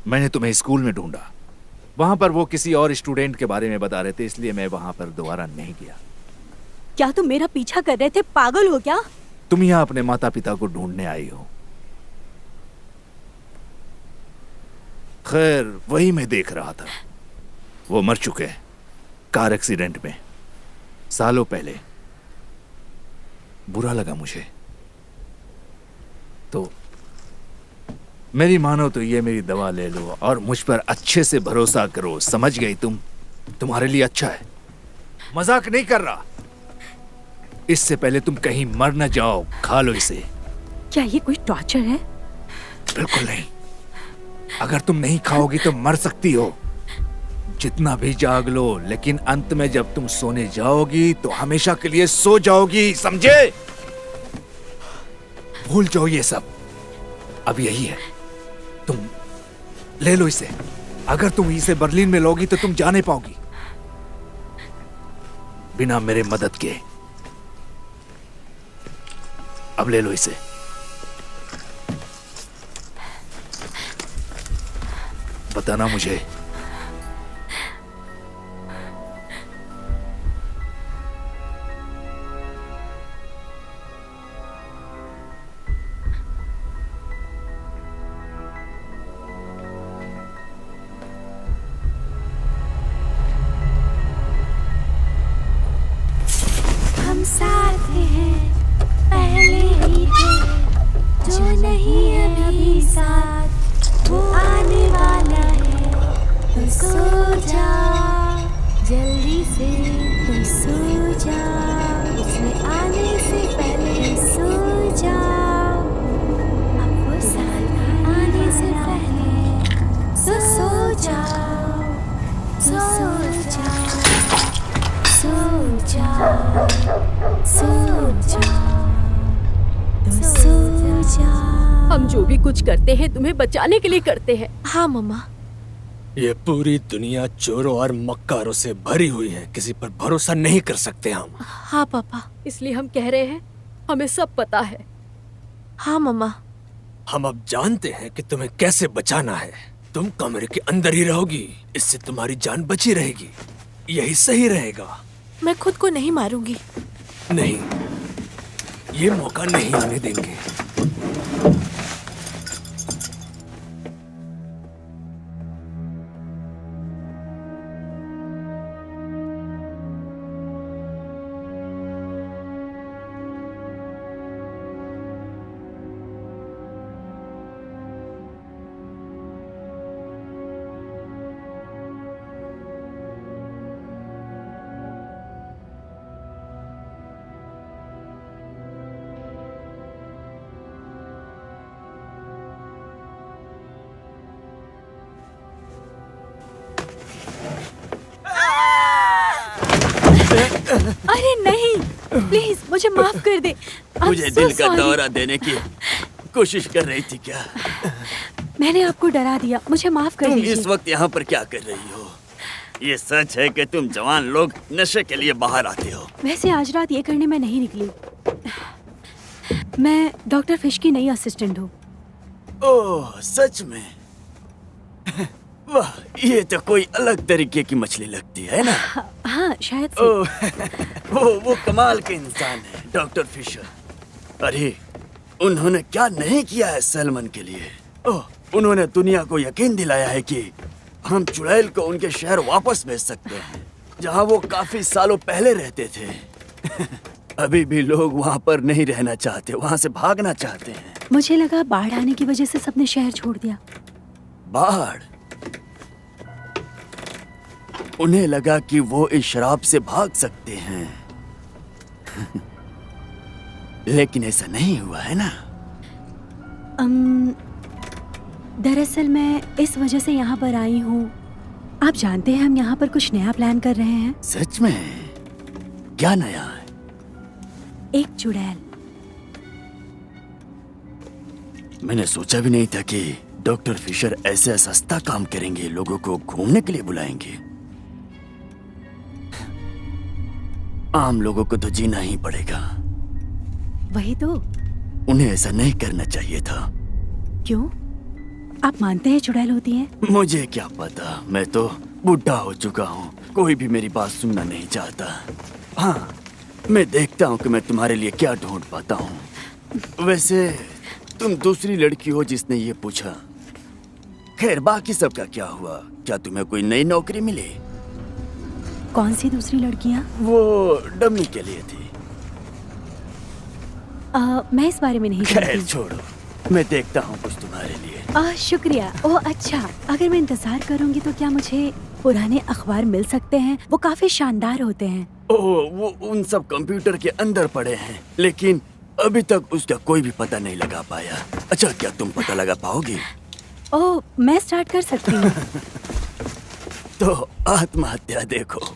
Speaker 2: मैंने तुम्हें स्कूल में ढूंढा, वहां पर वो किसी और स्टूडेंट के बारे में बता रहे थे, इसलिए मैं वहां पर दोबारा नहीं गया।
Speaker 1: क्या तुम मेरा पीछा कर रहे थे? पागल हो क्या?
Speaker 2: तुम यहाँ अपने माता पिता को ढूंढने आई हो। खैर, वही मैं देख रहा था। वो मर चुके हैं कार एक्सीडेंट में, सालों पहले। बुरा लगा मुझे। तो मेरी मानो तो ये मेरी दवा ले लो और मुझ पर अच्छे से भरोसा करो, समझ गई तुम? तुम्हारे लिए अच्छा है, मजाक नहीं कर रहा। इससे पहले तुम कहीं मर न जाओ, खा लो इसे।
Speaker 1: क्या ये कोई टॉर्चर है?
Speaker 2: बिल्कुल नहीं। अगर तुम नहीं खाओगी तो मर सकती हो। जितना भी जाग लो, लेकिन अंत में जब तुम सोने जाओगी तो हमेशा के लिए सो जाओगी, समझे? भूल जाओ ये सब। अब यही है, तुम ले लो इसे। अगर तुम इसे बर्लिन में लोगी तो तुम जा नहीं पाओगी बिना मेरे मदद के। अब ले लो इसे। बताना मुझे।
Speaker 8: हम साथ हैं, पहले ही थे, जो नहीं है अभी साथ, वो आने वाला है। तो सो जा, जल्दी से तुम सो जा, उसने आने से पहले सो जा। अब वो साथ आने से पहले सो जा, सो जा, सो जा, सो जा, तुम सो जा।
Speaker 5: हम जो भी कुछ करते हैं तुम्हें बचाने के लिए करते हैं।
Speaker 6: हाँ मम्मा।
Speaker 7: ये पूरी दुनिया चोरों और मक्कारों से भरी हुई है, किसी पर भरोसा नहीं कर सकते हम।
Speaker 6: हाँ पापा।
Speaker 5: इसलिए हम कह रहे हैं, हमें सब पता है।
Speaker 6: हाँ मम्मा।
Speaker 7: हम अब जानते हैं कि तुम्हें कैसे बचाना है। तुम कमरे के अंदर ही रहोगी, इससे तुम्हारी जान बची रहेगी। यही सही रहेगा।
Speaker 6: मैं खुद को नहीं मारूंगी।
Speaker 7: नहीं, ये मौका नहीं आने देंगे।
Speaker 1: अरे नहीं, प्लीज मुझे माफ कर दे। I'm
Speaker 3: मुझे
Speaker 1: so
Speaker 3: दिल का
Speaker 1: sorry।
Speaker 3: दौरा देने की कोशिश कर रही थी क्या?
Speaker 1: मैंने आपको डरा दिया, मुझे माफ कर
Speaker 3: तुम
Speaker 1: दीजिए।
Speaker 3: इस वक्त यहाँ पर क्या कर रही हो? ये सच है कि तुम जवान लोग नशे के लिए बाहर आते हो?
Speaker 1: वैसे आज रात ये करने मैं नहीं निकली। मैं डॉक्टर फिश की नई असिस्टेंट हूँ।
Speaker 3: ओह, सच में? वाह, ये तो कोई अलग तरीके की मछली लगती है ना?
Speaker 1: हाँ शायद से।
Speaker 3: ओह, वो कमाल के इंसान है, डॉक्टर फिशर। अरे, उन्होंने क्या नहीं किया है सलमान के लिए। ओह, उन्होंने दुनिया को यकीन दिलाया है कि हम चुड़ैल को उनके शहर वापस भेज सकते हैं, जहाँ वो काफी सालों पहले रहते थे। अभी भी लोग वहाँ पर नहीं रहना चाहते, वहाँ से भागना चाहते हैं।
Speaker 1: मुझे लगा बाढ़ आने की वजह से सबने शहर छोड़ दिया।
Speaker 3: बाढ़? उन्हें लगा कि वो इस शराब से भाग सकते हैं। लेकिन ऐसा नहीं हुआ है ना?
Speaker 1: दरअसल मैं इस वजह से यहाँ पर आई हूँ। आप जानते हैं हम यहाँ पर कुछ नया प्लान कर रहे हैं।
Speaker 3: सच में? क्या नया है?
Speaker 1: एक चुड़ैल।
Speaker 3: मैंने सोचा भी नहीं था कि डॉक्टर फिशर ऐसे सस्ता काम करेंगे, लोगों को घूमने के लिए बुलाएंगे। आम लोगों को तो जीना ही पड़ेगा।
Speaker 1: वही तो।
Speaker 3: उन्हें ऐसा नहीं करना चाहिए था।
Speaker 1: क्यों? आप मानते हैं चुड़ैल होती हैं?
Speaker 3: मुझे क्या पता, मैं तो बुढ़ा हो चुका हूँ, कोई भी मेरी बात सुनना नहीं चाहता। हाँ, मैं देखता हूँ कि मैं तुम्हारे लिए क्या ढूंढ पाता हूँ। वैसे तुम दूसरी लड़की हो जिसने ये पूछा। खैर, बाकी सबका क्या हुआ? क्या तुम्हें कोई नई नौकरी मिली?
Speaker 1: कौन सी दूसरी लड़कियाँ?
Speaker 3: वो डमी के लिए थी।
Speaker 1: मैं इस बारे में नहीं
Speaker 3: खैर
Speaker 1: जानती।
Speaker 3: छोड़ो, मैं देखता हूँ कुछ तुम्हारे लिए।
Speaker 1: शुक्रिया। ओह अच्छा, अगर मैं इंतजार करूंगी तो क्या मुझे पुराने अखबार मिल सकते हैं? वो काफी शानदार होते हैं।
Speaker 3: ओह, वो उन सब कंप्यूटर के अंदर पड़े हैं, लेकिन अभी तक उसका कोई भी पता नहीं लगा पाया। अच्छा, क्या तुम पता लगा पाओगी?
Speaker 1: ओह, मैं स्टार्ट कर सकती हूँ।
Speaker 3: तो आत्महत्या देखो।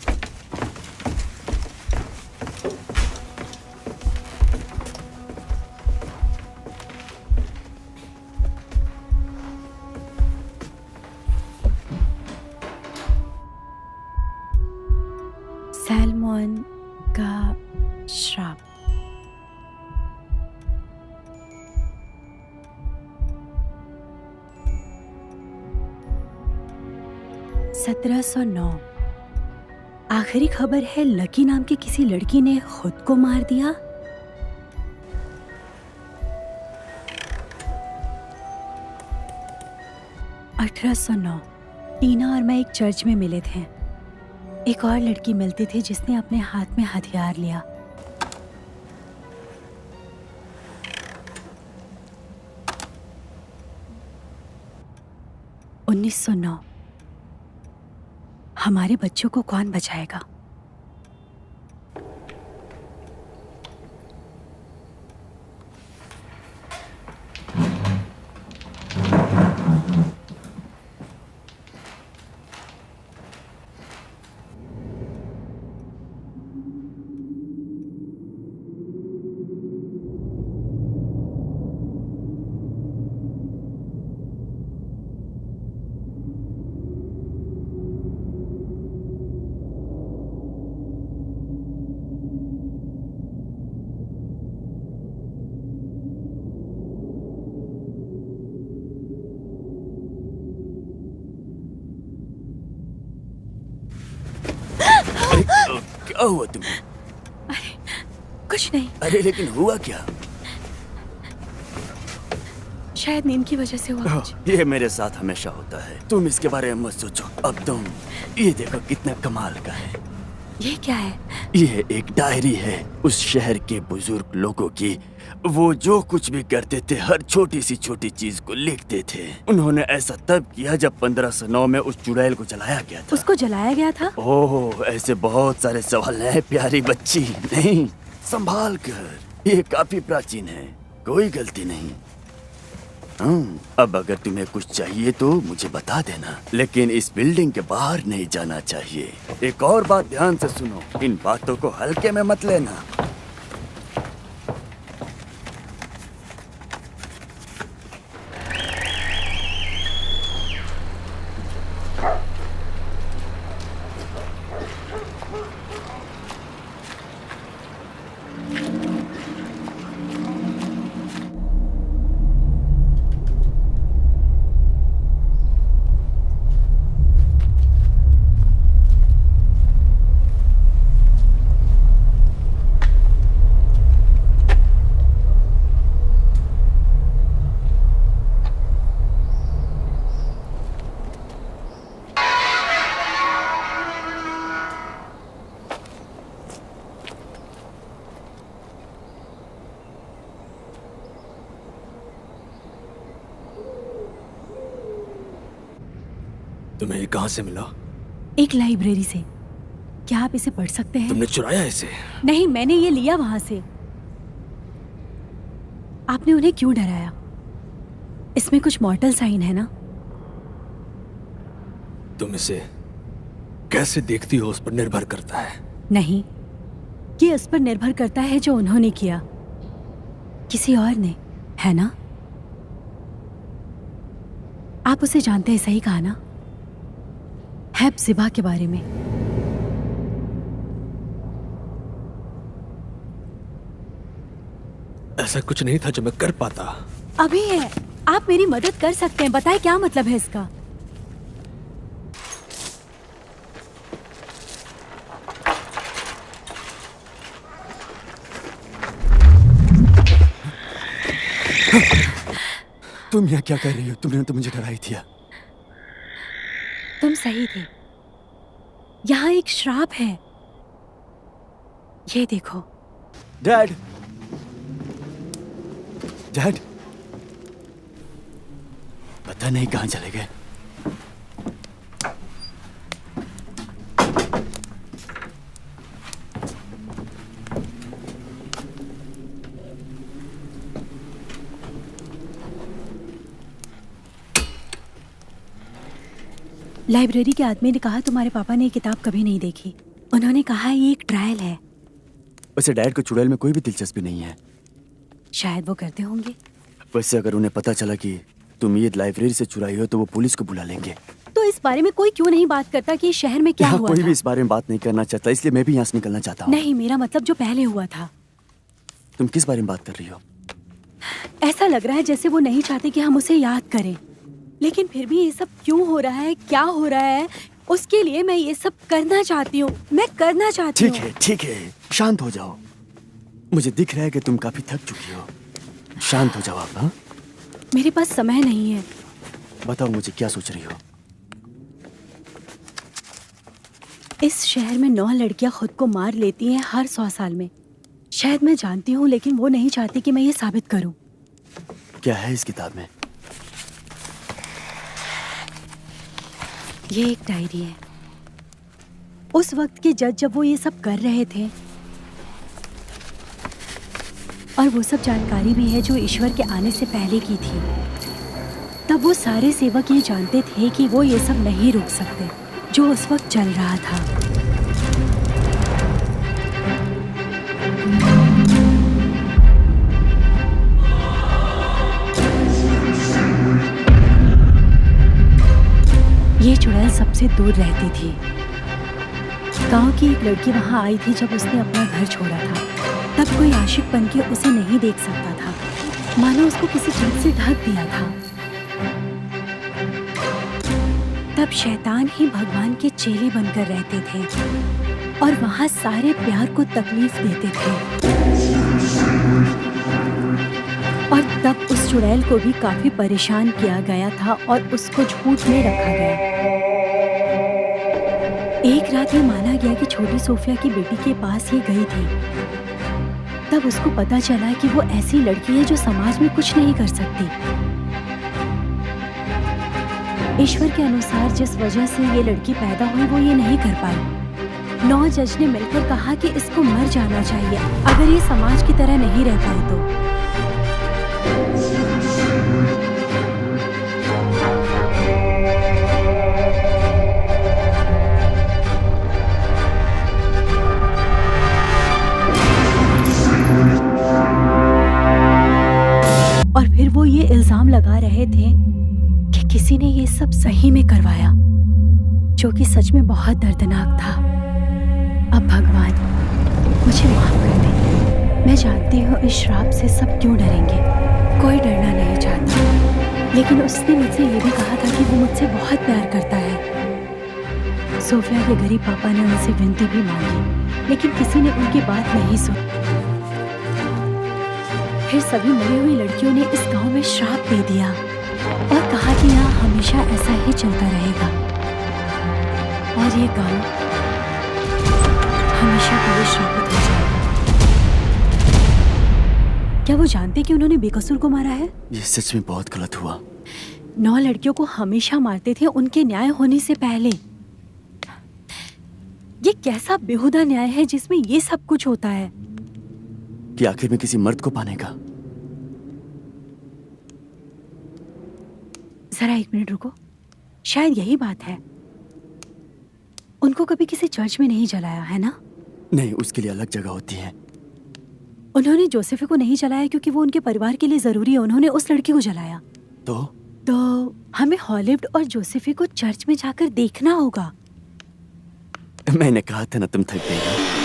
Speaker 1: सैलमॉन का श्राप। (1709) आखिरी खबर है, लकी नाम की किसी लड़की ने खुद को मार दिया। (1809) टीना और मैं एक चर्च में मिले थे। एक और लड़की मिलती थी जिसने अपने हाथ में हथियार लिया। (1909) हमारे बच्चों को कौन बचाएगा?
Speaker 3: क्या हुआ तुम्हें?
Speaker 1: कुछ नहीं।
Speaker 3: अरे लेकिन हुआ क्या?
Speaker 1: शायद नींद की वजह से हुआ कुछ।
Speaker 3: ये मेरे साथ हमेशा होता है, तुम इसके बारे में मत सोचो। अब तुम ये देखो कितना कमाल का है।
Speaker 1: ये क्या है?
Speaker 3: ये एक डायरी है उस शहर के बुजुर्ग लोगों की। वो जो कुछ भी करते थे, हर छोटी सी छोटी चीज को लिखते थे। उन्होंने ऐसा तब किया जब 1509 में उस चुड़ैल को जलाया गया था।
Speaker 1: उसको जलाया गया था?
Speaker 3: ओह, ऐसे बहुत सारे सवाल हैं प्यारी बच्ची। नहीं, संभाल कर, ये काफी प्राचीन है, कोई गलती नहीं। अब अगर तुम्हें कुछ चाहिए तो मुझे बता देना, लेकिन इस बिल्डिंग के बाहर नहीं जाना चाहिए। एक और बात ध्यान से सुनो, इन बातों को हल्के में मत लेना।
Speaker 7: तुम्हें ये कहाँ से मिला?
Speaker 1: एक लाइब्रेरी से। क्या आप इसे पढ़ सकते हैं?
Speaker 7: तुमने चुराया इसे?
Speaker 1: नहीं, मैंने ये लिया वहां से। आपने उन्हें क्यों डराया? इसमें कुछ मॉर्टल साइन है ना?
Speaker 7: तुम इसे कैसे देखती हो उस पर निर्भर करता है।
Speaker 1: नहीं, ये उस पर निर्भर करता है जो उन्होंने किया, किसी और ने, है ना? आप उसे जानते हैं, सही कहा ना? हेप्ज़िबा के बारे में।
Speaker 7: ऐसा कुछ नहीं था जो मैं कर पाता।
Speaker 1: अभी है, आप मेरी मदद कर सकते हैं। बताएं क्या मतलब है इसका?
Speaker 3: तुम यहाँ क्या कर रही हो? तुमने तो मुझे डराई थी।
Speaker 1: तुम सही थे। यहाँ एक श्राप है, ये देखो।
Speaker 3: डैड, डैड, पता नहीं कहाँ चले गए।
Speaker 1: लाइब्रेरी के आदमी ने कहा तुम्हारे पापा ने ये किताब कभी नहीं देखी। उन्होंने कहा ये एक ट्रायल है।
Speaker 3: वैसे डैड को चुड़ैल में कोई भी दिलचस्पी नहीं है।
Speaker 1: शायद वो करते होंगे।
Speaker 3: वैसे अगर उन्हें पता चला कि तुम ये लाइब्रेरी से चुराई हो तो वो पुलिस को बुला लेंगे।
Speaker 1: तो इस बारे में कोई क्यों नहीं बात करता कि इस शहर में क्या हुआ
Speaker 3: कोई
Speaker 1: था?
Speaker 3: भी इस बारे में बात नहीं करना चाहता, इसलिए मैं भी यहाँ से निकलना चाहता हूँ।
Speaker 1: नहीं, मेरा मतलब जो पहले हुआ था।
Speaker 3: तुम किस बारे में बात कर रही हो?
Speaker 1: ऐसा लग रहा है जैसे वो नहीं चाहते कि हम उसे याद करें, लेकिन फिर भी ये सब क्यों हो रहा है, क्या हो रहा है, उसके लिए मैं ये सब करना चाहती हूँ। मैं करना चाहती हूँ।
Speaker 3: ठीक है, ठीक है, शांत हो जाओ। मुझे दिख रहा है कि तुम काफी थक चुकी हो। शांत हो जाओ आप। हाँ,
Speaker 1: मेरे पास समय नहीं है।
Speaker 3: बताओ मुझे क्या सोच रही हो?
Speaker 1: इस शहर में 9 लड़कियां खुद को मार लेती हैं हर 100 साल में। शायद मैं जानती हूँ, लेकिन वो नहीं चाहती कि मैं ये साबित करूँ।
Speaker 3: क्या है इस किताब में?
Speaker 1: ये एक डायरी है। उस वक्त के जज जब वो ये सब कर रहे थे, और वो सब जानकारी भी है जो ईश्वर के आने से पहले की थी, तब वो सारे सेवक ये जानते थे कि वो ये सब नहीं रोक सकते जो उस वक्त चल रहा था। ये चुड़ैल सबसे दूर रहती थी। गांव की एक लड़की वहां आई थी जब उसने अपना घर छोड़ा था। तब कोई आशिक बनके उसे नहीं देख सकता था, मानो उसको किसी चीज से ढक दिया था। तब शैतान ही भगवान के चेले बनकर रहते थे और वहां सारे प्यार को तकलीफ देते थे। और तब उस चुड़ैल को भी काफी परेशान किया गया था और उसको झूठ में रखा गया। एक रात ये माना गया कि छोटी सोफिया की बेटी के पास ये गई थी। तब उसको पता चला कि वो ऐसी लड़की है जो समाज में कुछ नहीं कर सकती। ईश्वर के अनुसार जिस वजह से ये लड़की पैदा हुई वो ये नहीं कर पाई। 9 जज ने मिलकर कहा कि इसको मर जाना चाहिए अगर ये समाज की तरह नहीं रह पाई तो। सब सही में करवाया, जो कि सच में बहुत दर्दनाक था। अब भगवान मुझे माफ कर दे। मैं जानती हूँ इस श्राप से सब क्यों डरेंगे, कोई डरना नहीं चाहता, लेकिन उसने मुझसे ये भी कहा था कि वो मुझसे बहुत प्यार करता है। सोफिया के गरीब पापा ने उनसे विनती भी मांगी, लेकिन किसी ने उनकी बात नहीं सुनी। फिर सभी मरी हुई लड़कियों ने इस गांव में श्राप दे दिया और कहा कि यहाँ हमेशा ऐसा ही चलता रहेगा और ये गांव हमेशा के लिए श्रापित हो जाएगा। क्या वो जानते कि उन्होंने बेकसूर को मारा है?
Speaker 3: ये सच में बहुत गलत हुआ।
Speaker 1: 9 लड़कियों को हमेशा मारते थे उनके न्याय होने से पहले। ये कैसा बेहुदा न्याय है जिसमें ये सब कुछ होता है?
Speaker 3: कि आखिर में किसी मर्द को पाने का।
Speaker 1: जरा 1 मिनट रुको, शायद यही बात है। उनको कभी किसी चर्च में नहीं जलाया है ना?
Speaker 3: नहीं, उसके लिए अलग जगह होती है।
Speaker 1: उन्होंने जोसेफी को नहीं जलाया क्योंकि वो उनके परिवार के लिए जरूरी है। उन्होंने उस लड़की को जलाया। तो हमें हॉलिवुड और जोसेफी को चर्च में जाकर देखना होगा।
Speaker 3: मैंने कहा था ना तुम थक गई।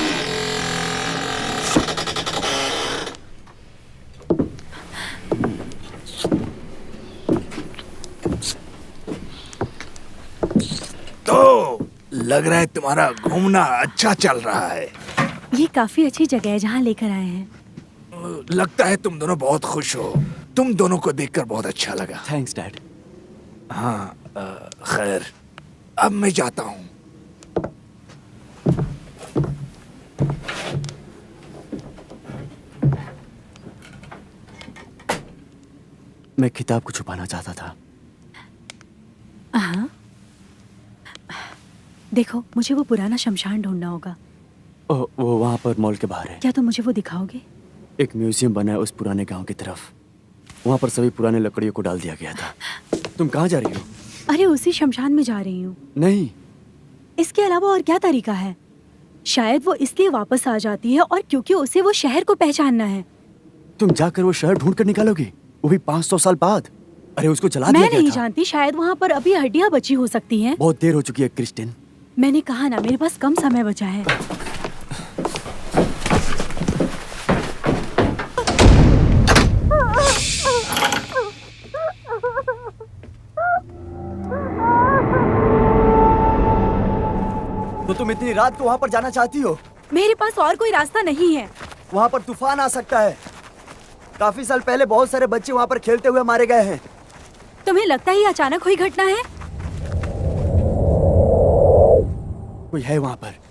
Speaker 2: तो लग रहा है तुम्हारा घूमना अच्छा चल रहा है।
Speaker 1: ये काफी अच्छी जगह है जहाँ लेकर आए हैं।
Speaker 2: लगता है तुम दोनों बहुत खुश हो। तुम दोनों को देखकर बहुत अच्छा लगा।
Speaker 3: Thanks dad.
Speaker 2: हाँ, खैर अब मैं जाता हूँ।
Speaker 3: मैं किताब को छुपाना चाहता था।
Speaker 1: हाँ, देखो मुझे वो पुराना शमशान ढूंढना होगा।
Speaker 3: वो वहाँ पर मॉल के बाहर है।
Speaker 1: क्या तुम मुझे वो दिखाओगे?
Speaker 3: एक म्यूजियम बना है उस पुराने गांव की तरफ। वहाँ पर सभी पुराने लकड़ियों को डाल दिया गया था। तुम कहाँ जा रही हो?
Speaker 1: अरे उसी शमशान में जा रही हूँ।
Speaker 3: नहीं,
Speaker 1: इसके अलावा और क्या तरीका है? शायद वो इसलिए वापस आ जाती है और क्योंकि उसे वो शहर को पहचानना है।
Speaker 3: तुम जाकर वो शहर ढूंढ कर निकालोगी, वो भी 500 साल बाद। अरे उसको जला दिया
Speaker 1: मैं
Speaker 3: गया
Speaker 1: नहीं
Speaker 3: था।
Speaker 1: जानती, शायद वहाँ पर अभी हड्डियाँ बची हो सकती हैं।
Speaker 3: बहुत देर हो चुकी है क्रिस्टिन।
Speaker 1: मैंने कहा ना, मेरे पास कम समय बचा है।
Speaker 3: तो तुम इतनी रात को वहाँ पर जाना चाहती हो?
Speaker 1: मेरे पास और कोई रास्ता नहीं है।
Speaker 3: वहाँ पर तूफान आ सकता है। काफी साल पहले बहुत सारे बच्चे वहाँ पर खेलते हुए मारे गए हैं।
Speaker 1: तुम्हें लगता है ये अचानक हुई घटना है?
Speaker 3: कोई है वहाँ पर।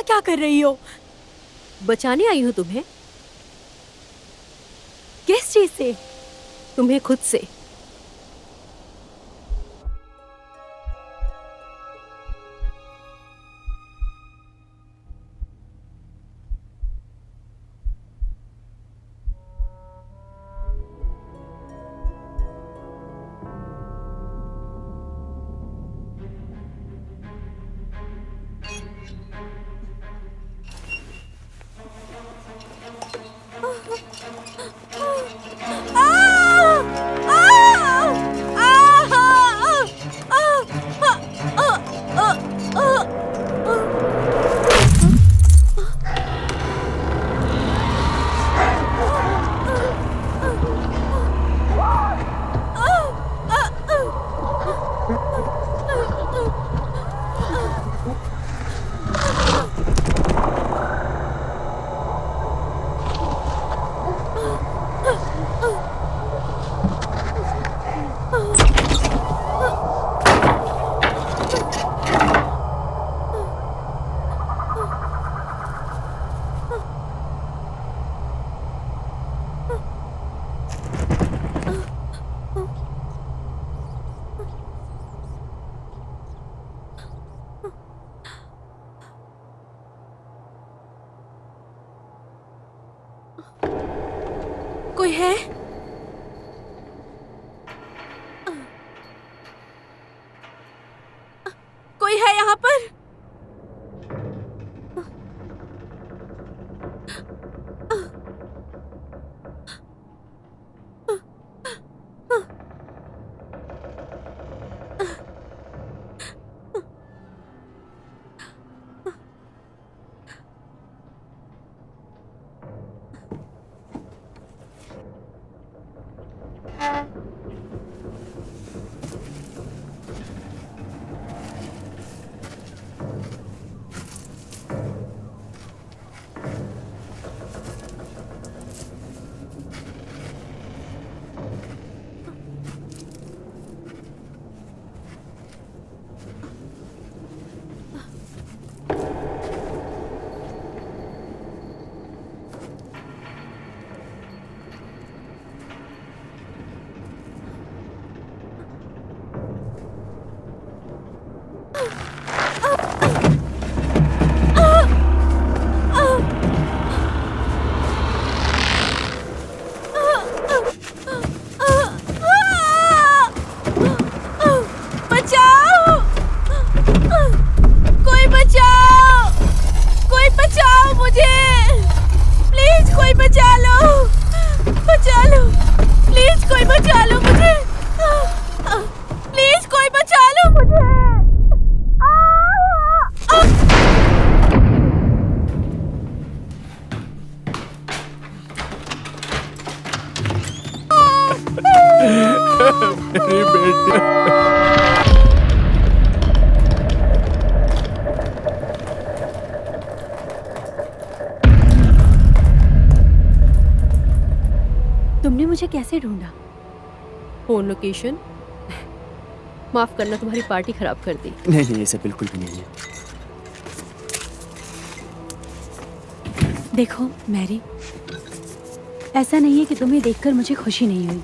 Speaker 1: क्या कर रही हो?
Speaker 5: बचाने आई हूँ तुम्हें।
Speaker 1: किस चीज से?
Speaker 5: तुम्हें खुद से।
Speaker 6: कोई है? कोई है यहाँ पर?
Speaker 7: मेरी बेटी।
Speaker 1: तुमने मुझे कैसे ढूंढा?
Speaker 5: Phone location. माफ करना, तुम्हारी पार्टी खराब कर दी।
Speaker 3: नहीं नहीं, ऐसा बिल्कुल भी नहीं है।
Speaker 1: देखो मैरी, ऐसा नहीं है कि तुम्हें देखकर मुझे खुशी नहीं हुई।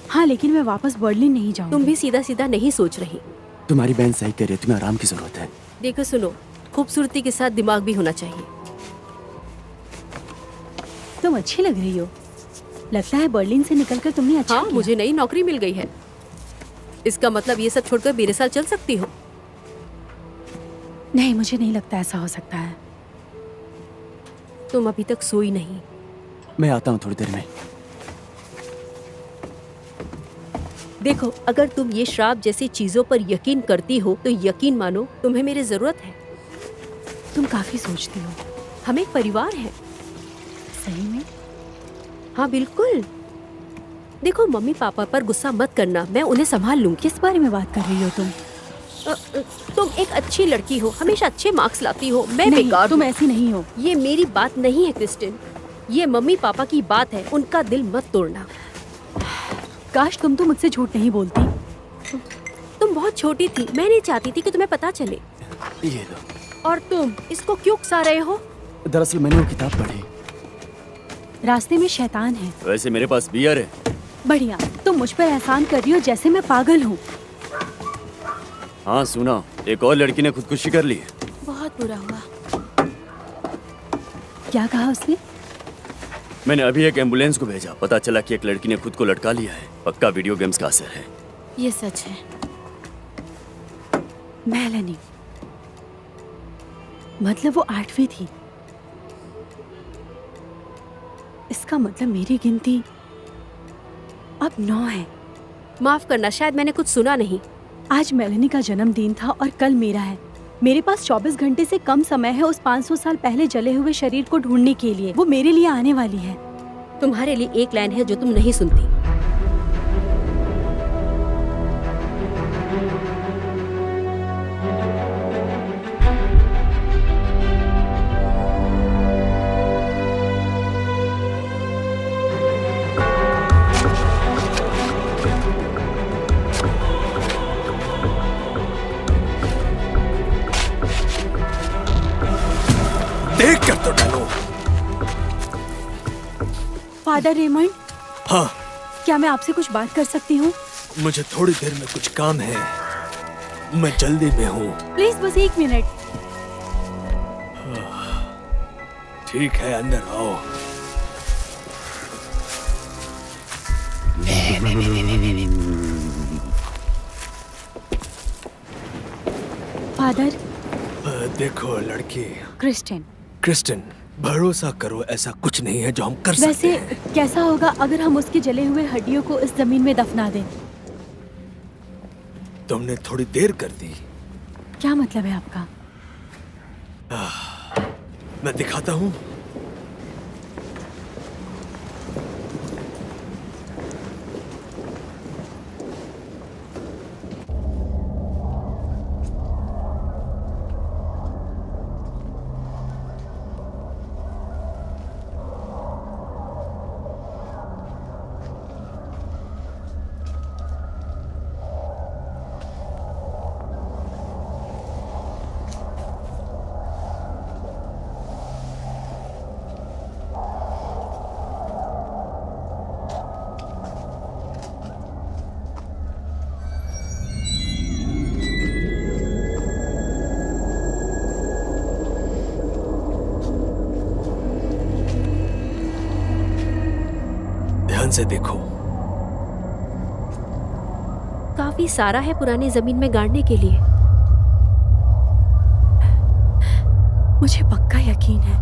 Speaker 1: हाँ, लेकिन मैं वापस बर्लिन नहीं जाऊंगी।
Speaker 5: तुम भी सीधा सीधा नहीं सोच रही।
Speaker 3: तुम्हारी बहन सही कह रही है, तुम्हें आराम की जरूरत है।
Speaker 5: देखो सुनो, खूबसूरती के साथ दिमाग भी होना चाहिए।
Speaker 1: तुम अच्छी लग रही हो। लगता है बर्लिन से निकलकर तुमने अच्छा
Speaker 5: हाँ,
Speaker 1: किया।
Speaker 5: मुझे नई नौकरी मिल गई है। इसका मतलब ये सब छोड़कर मेरे साथ चल सकती हो?
Speaker 1: नहीं, मुझे नहीं लगता ऐसा हो सकता है।
Speaker 5: तुम अभी तक सोई नहीं।
Speaker 3: मैं आता हूँ थोड़ी देर में।
Speaker 5: देखो, अगर तुम ये श्राप जैसी चीजों पर यकीन करती हो तो यकीन मानो, तुम्हें मेरी जरूरत है।
Speaker 1: तुम काफी सोचती हो।
Speaker 5: हम एक परिवार है।
Speaker 1: सही में?
Speaker 5: हाँ बिल्कुल। देखो, मम्मी पापा पर गुस्सा मत करना, मैं उन्हें संभाल लूंगी।
Speaker 1: किस बारे में बात कर रही हो तुम?
Speaker 5: तुम एक अच्छी लड़की हो, हमेशा अच्छे मार्क्स लाती हो। मैं
Speaker 1: नहीं,
Speaker 5: बेकार
Speaker 1: तुम
Speaker 5: हूँ।
Speaker 1: ऐसी नहीं हो।
Speaker 5: ये मेरी बात नहीं है क्रिस्टिन, ये मम्मी पापा की बात है। उनका दिल मत तोड़ना।
Speaker 1: काश तुम तो मुझसे झूठ नहीं बोलती।
Speaker 5: तुम बहुत छोटी थी, मैं नहीं चाहती थी कि तुम्हें पता चले।
Speaker 3: ये लो।
Speaker 5: और तुम इसको क्यों उकसा रहे हो?
Speaker 3: दरअसल मैंने वो किताब पढ़ी।
Speaker 1: रास्ते में शैतान है।
Speaker 3: वैसे मेरे पास बियर है।
Speaker 1: बढ़िया, तुम मुझ पर एहसान कर रही हो जैसे मैं पागल हूँ।
Speaker 3: हाँ सुना, एक और लड़की ने खुदकुशी कर ली है।
Speaker 6: बहुत बुरा हुआ।
Speaker 1: क्या कहा उसने?
Speaker 3: मैंने अभी एक एम्बुलेंस को भेजा, पता चला कि एक लड़की ने खुद को लटका लिया है। पक्का वीडियो गेम्स का असर है।
Speaker 6: ये सच है।
Speaker 1: मेलेनी, मतलब वो 8वीं थी। इसका मतलब मेरी गिनती अब 9 है।
Speaker 5: माफ करना, शायद मैंने कुछ सुना नहीं।
Speaker 1: आज मेलेनी का जन्मदिन था और कल मेरा है। मेरे पास 24 घंटे से कम समय है उस 500 साल पहले जले हुए शरीर को ढूंढने के लिए। वो मेरे लिए आने वाली है।
Speaker 5: तुम्हारे लिए एक लाइन है जो तुम नहीं सुनती।
Speaker 7: देख कर तो डालो।
Speaker 1: फादर रेमंड,
Speaker 7: हाँ,
Speaker 1: क्या मैं आपसे कुछ बात कर सकती हूँ?
Speaker 7: मुझे थोड़ी देर में कुछ काम है, मैं जल्दी में हूँ।
Speaker 1: प्लीज बस 1 मिनट।
Speaker 7: ठीक है, अंदर आओ।
Speaker 1: फादर,
Speaker 7: देखो लड़की,
Speaker 1: क्रिस्टियन,
Speaker 7: क्रिस्टन, भरोसा करो, ऐसा कुछ नहीं है जो हम कर
Speaker 1: वैसे
Speaker 7: सकते हैं।
Speaker 1: कैसा होगा अगर हम उसके जले हुए हड्डियों को इस जमीन में दफना दें?
Speaker 7: तुमने थोड़ी देर कर दी।
Speaker 1: क्या मतलब है आपका?
Speaker 7: मैं दिखाता हूँ। ध्यान से देखो।
Speaker 5: काफी सारा है पुरानी जमीन में गाड़ने के लिए।
Speaker 1: मुझे पक्का यकीन है।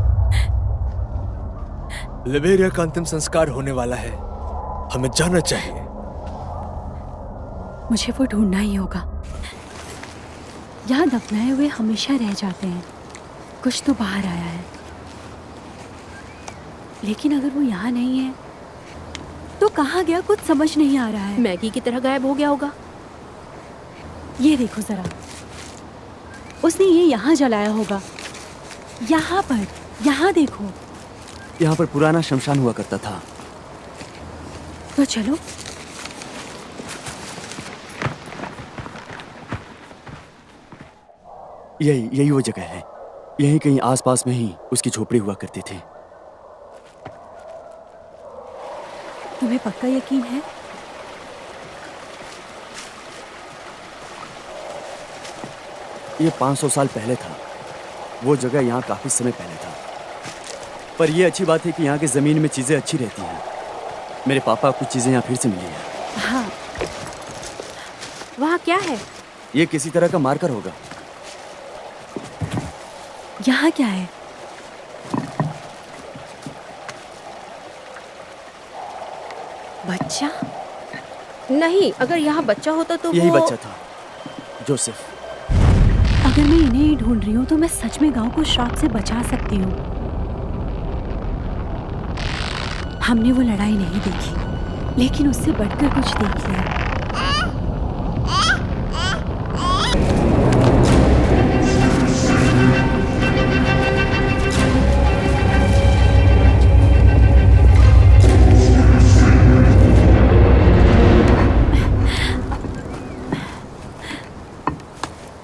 Speaker 7: लिबेरिया का अंतिम संस्कार होने वाला है, हमें जाना चाहिए।
Speaker 1: मुझे वो ढूंढना ही होगा। यहाँ दफनाए हुए हमेशा रह जाते हैं, कुछ तो बाहर आया है। लेकिन अगर वो यहाँ नहीं है तो कहाँ गया, कुछ समझ नहीं आ रहा है।
Speaker 5: मैगी की तरह गायब हो गया होगा।
Speaker 1: ये देखो जरा, उसने ये यहाँ जलाया होगा, यहाँ पर, यहाँ देखो।
Speaker 3: यहाँ पर पुराना शमशान हुआ करता था।
Speaker 1: तो चलो।
Speaker 3: यही वो जगह है। यहीं कहीं आसपास में ही उसकी झोपड़ी हुआ करती थी।
Speaker 1: तुम्हें पक्का यकीन है?
Speaker 3: ये 500 साल पहले था। वो जगह यहाँ काफी समय पहले था। पर ये अच्छी बात है कि यहाँ की जमीन में चीजें अच्छी रहती हैं। मेरे पापा को कुछ चीजें यहाँ फिर से मिली हैं।
Speaker 1: हाँ।
Speaker 5: वहाँ क्या है?
Speaker 3: ये किसी तरह का मार्कर होगा।
Speaker 1: यहाँ क्या है? बच्चा?
Speaker 5: नहीं, अगर यहाँ बच्चा होता तो
Speaker 3: यही
Speaker 5: वो...
Speaker 3: बच्चा था, जोसेफ।
Speaker 1: अगर मैं इन्हें ही ढूंढ रही हूँ तो मैं सच में गांव को श्राप से बचा सकती हूँ। हमने वो लड़ाई नहीं देखी, लेकिन उससे बढ़कर कुछ देख लिया।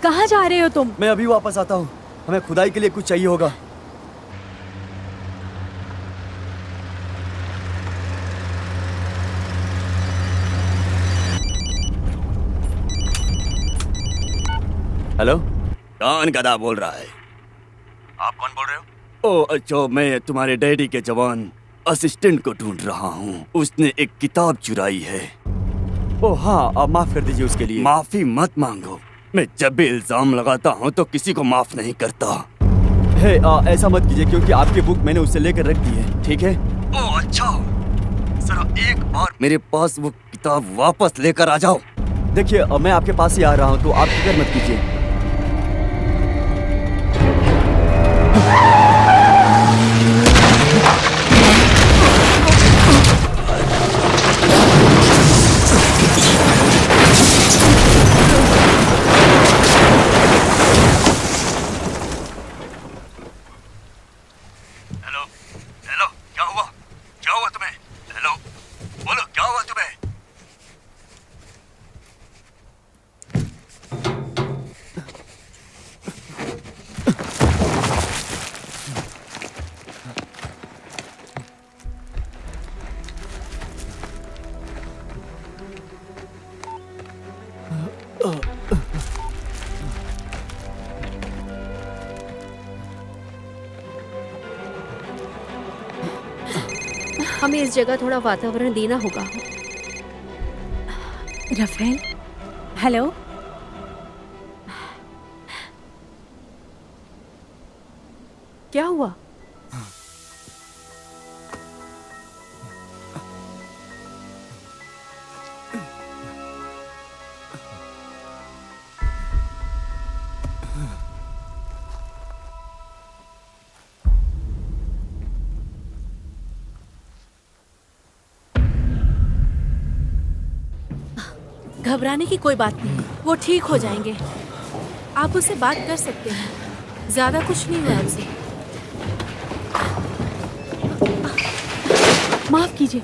Speaker 1: कहाँ जा रहे हो तुम?
Speaker 3: मैं अभी वापस आता हूँ। हमें खुदाई के लिए कुछ चाहिए होगा। हेलो, कौन गधा बोल रहा है?
Speaker 9: आप कौन बोल रहे हो?
Speaker 3: ओ अच्छा, मैं तुम्हारे डैडी के जवान असिस्टेंट को ढूंढ रहा हूँ। उसने एक किताब चुराई है। ओ हाँ, आप माफ कर दीजिए उसके लिए। माफी मत मांगो। मैं जब भी इल्जाम लगाता हूँ तो किसी को माफ नहीं करता। है ऐसा मत कीजिए, क्योंकि आपकी बुक मैंने उससे लेकर रख दी है। ठीक है? ओ अच्छा, जरा एक बार मेरे पास वो किताब वापस लेकर आ जाओ। देखिए, मैं आपके पास ही आ रहा हूँ, तो आप फिक्र मत कीजिए।
Speaker 5: हमें इस जगह थोड़ा वातावरण देना होगा।
Speaker 1: Rafael, hello.
Speaker 5: क्या हुआ?
Speaker 6: घबराने की कोई बात नहीं, वो ठीक हो जाएंगे। आप उससे बात कर सकते हैं, ज्यादा कुछ नहीं हुआ उसे।
Speaker 1: माफ कीजिए।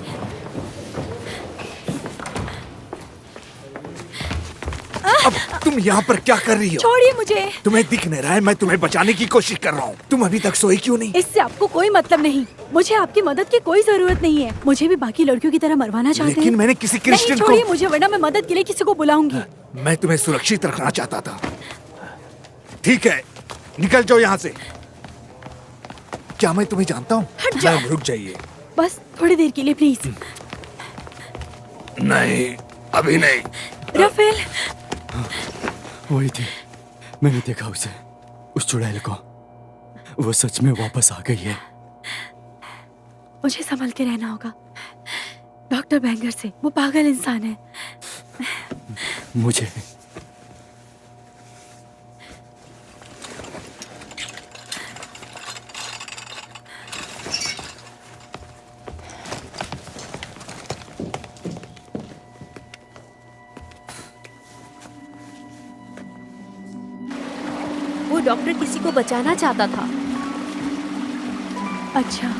Speaker 2: अब तुम यहाँ पर क्या कर रही हो?
Speaker 1: छोड़िए मुझे।
Speaker 2: तुम्हें दिख नहीं रहा है मैं तुम्हें बचाने की कोशिश कर रहा हूँ? तुम अभी तक सोई क्यों नहीं?
Speaker 1: इससे आपको कोई मतलब नहीं। मुझे आपकी मदद की कोई जरूरत नहीं है। मुझे भी बाकी लड़कियों की तरह मरवाना चाहते हैं।
Speaker 2: लेकिन मैंने किसी क्रिश्चियन
Speaker 1: छोड़िए मुझे, वरना मैं मदद के लिए किसी को बुलाऊंगी।
Speaker 2: मैं तुम्हें सुरक्षित रखना चाहता था। ठीक है, निकल जाओ यहाँ से। क्या मैं तुम्हें जानता हूँ?
Speaker 4: मैम रुक जाइए।
Speaker 1: बस थोड़ी देर के लिए प्लीज।
Speaker 2: नहीं, अभी नहीं।
Speaker 1: राफेल,
Speaker 3: वही थी, मैंने देखा उसे, उस चुड़ैल को। वो सच में वापस आ गई है।
Speaker 1: मुझे संभल के रहना होगा डॉक्टर बैंगर से। वो पागल इंसान है।
Speaker 3: मुझे
Speaker 5: वो डॉक्टर किसी को बचाना चाहता था।
Speaker 1: अच्छा,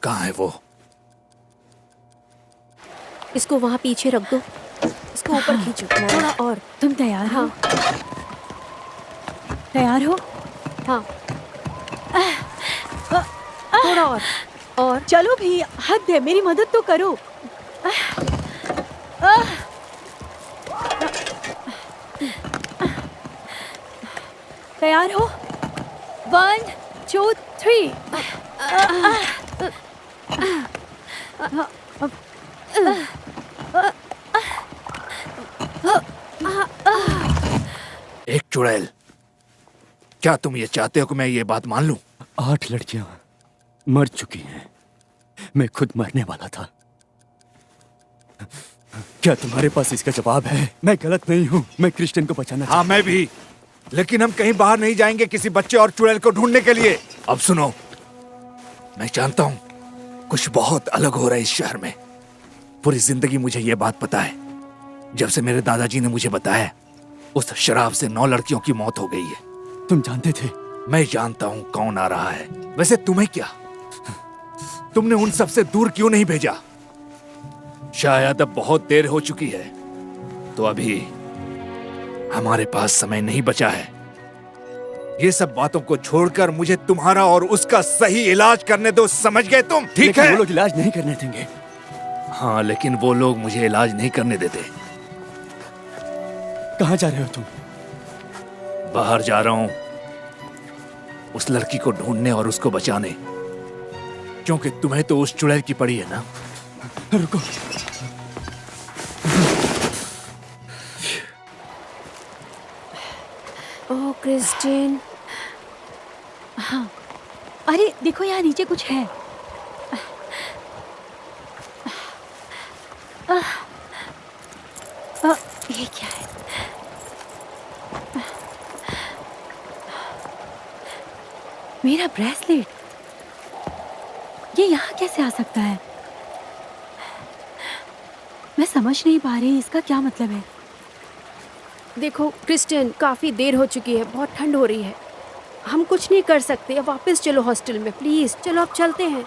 Speaker 2: कहाँ है वो?
Speaker 5: इसको वहाँ पीछे रख दो। इसको ऊपर खींचो थोड़ा और।
Speaker 1: तुम तैयार हो? तैयार हो?
Speaker 5: हाँ, थोड़ा और।
Speaker 1: चलो भी, हद है, मेरी मदद तो करो। तैयार हो? 1 2 3।
Speaker 2: एक चुड़ैल, क्या तुम ये चाहते हो कि मैं ये बात मान लूं?
Speaker 3: 8 लड़कियां मर चुकी हैं। मैं खुद मरने वाला था। क्या तुम्हारे पास इसका जवाब है? मैं गलत नहीं हूँ, मैं क्रिश्चियन को बचाना
Speaker 2: हाँ मैं भी, लेकिन हम कहीं बाहर नहीं जाएंगे किसी बच्चे और चुड़ैल को ढूंढने के लिए। अब सुनो, मैं जानता हूँ कुछ बहुत अलग हो रहा है इस शहर में। पूरी जिंदगी मुझे ये बात पता है। जब से मेरे दादाजी ने मुझे बताया, उस शराब से 9 लड़कियों की मौत हो गई है।
Speaker 3: तुम जानते थे?
Speaker 2: मैं जानता हूँ कौन आ रहा है। वैसे तुम्हें क्या, तुमने उन सब से दूर क्यों नहीं भेजा? शायद अब बहुत देर हो चुकी है, तो अभी हमारे पास समय नहीं बचा है। ये सब बातों को छोड़कर मुझे तुम्हारा और उसका सही इलाज करने दो, समझ गए तुम? ठीक है?
Speaker 3: वो लोग इलाज नहीं करने देंगे।
Speaker 2: हाँ, लेकिन वो लोग मुझे इलाज नहीं करने देते।
Speaker 3: कहाँ जा रहे हो तुम?
Speaker 2: बाहर जा रहा हूं उस लड़की को ढूंढने और उसको बचाने, क्योंकि तुम्हें तो उस चुड़ैल की पड़ी है ना।
Speaker 3: रुको।
Speaker 5: ओह क्रिस्टिन।
Speaker 1: हाँ, अरे देखो यहाँ नीचे कुछ है। ये क्या है? मेरा ब्रेसलेट, ये यहाँ कैसे आ सकता है? समझ नहीं पा रही इसका क्या मतलब है।
Speaker 5: देखो क्रिस्टियन, काफी देर हो चुकी है, बहुत ठंड हो रही है, हम कुछ नहीं कर सकते। अब वापस चलो हॉस्टल में, प्लीज चलो, अब चलते हैं।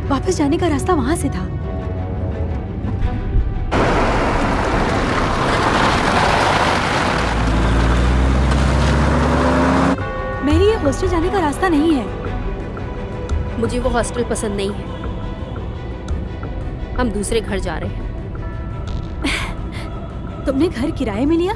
Speaker 1: वापस जाने का रास्ता वहां से था। मेरी ये हॉस्टल जाने का रास्ता नहीं है।
Speaker 5: मुझे वो हॉस्टल पसंद नहीं है, हम दूसरे घर जा रहे हैं।
Speaker 1: तुमने घर किराए में लिया?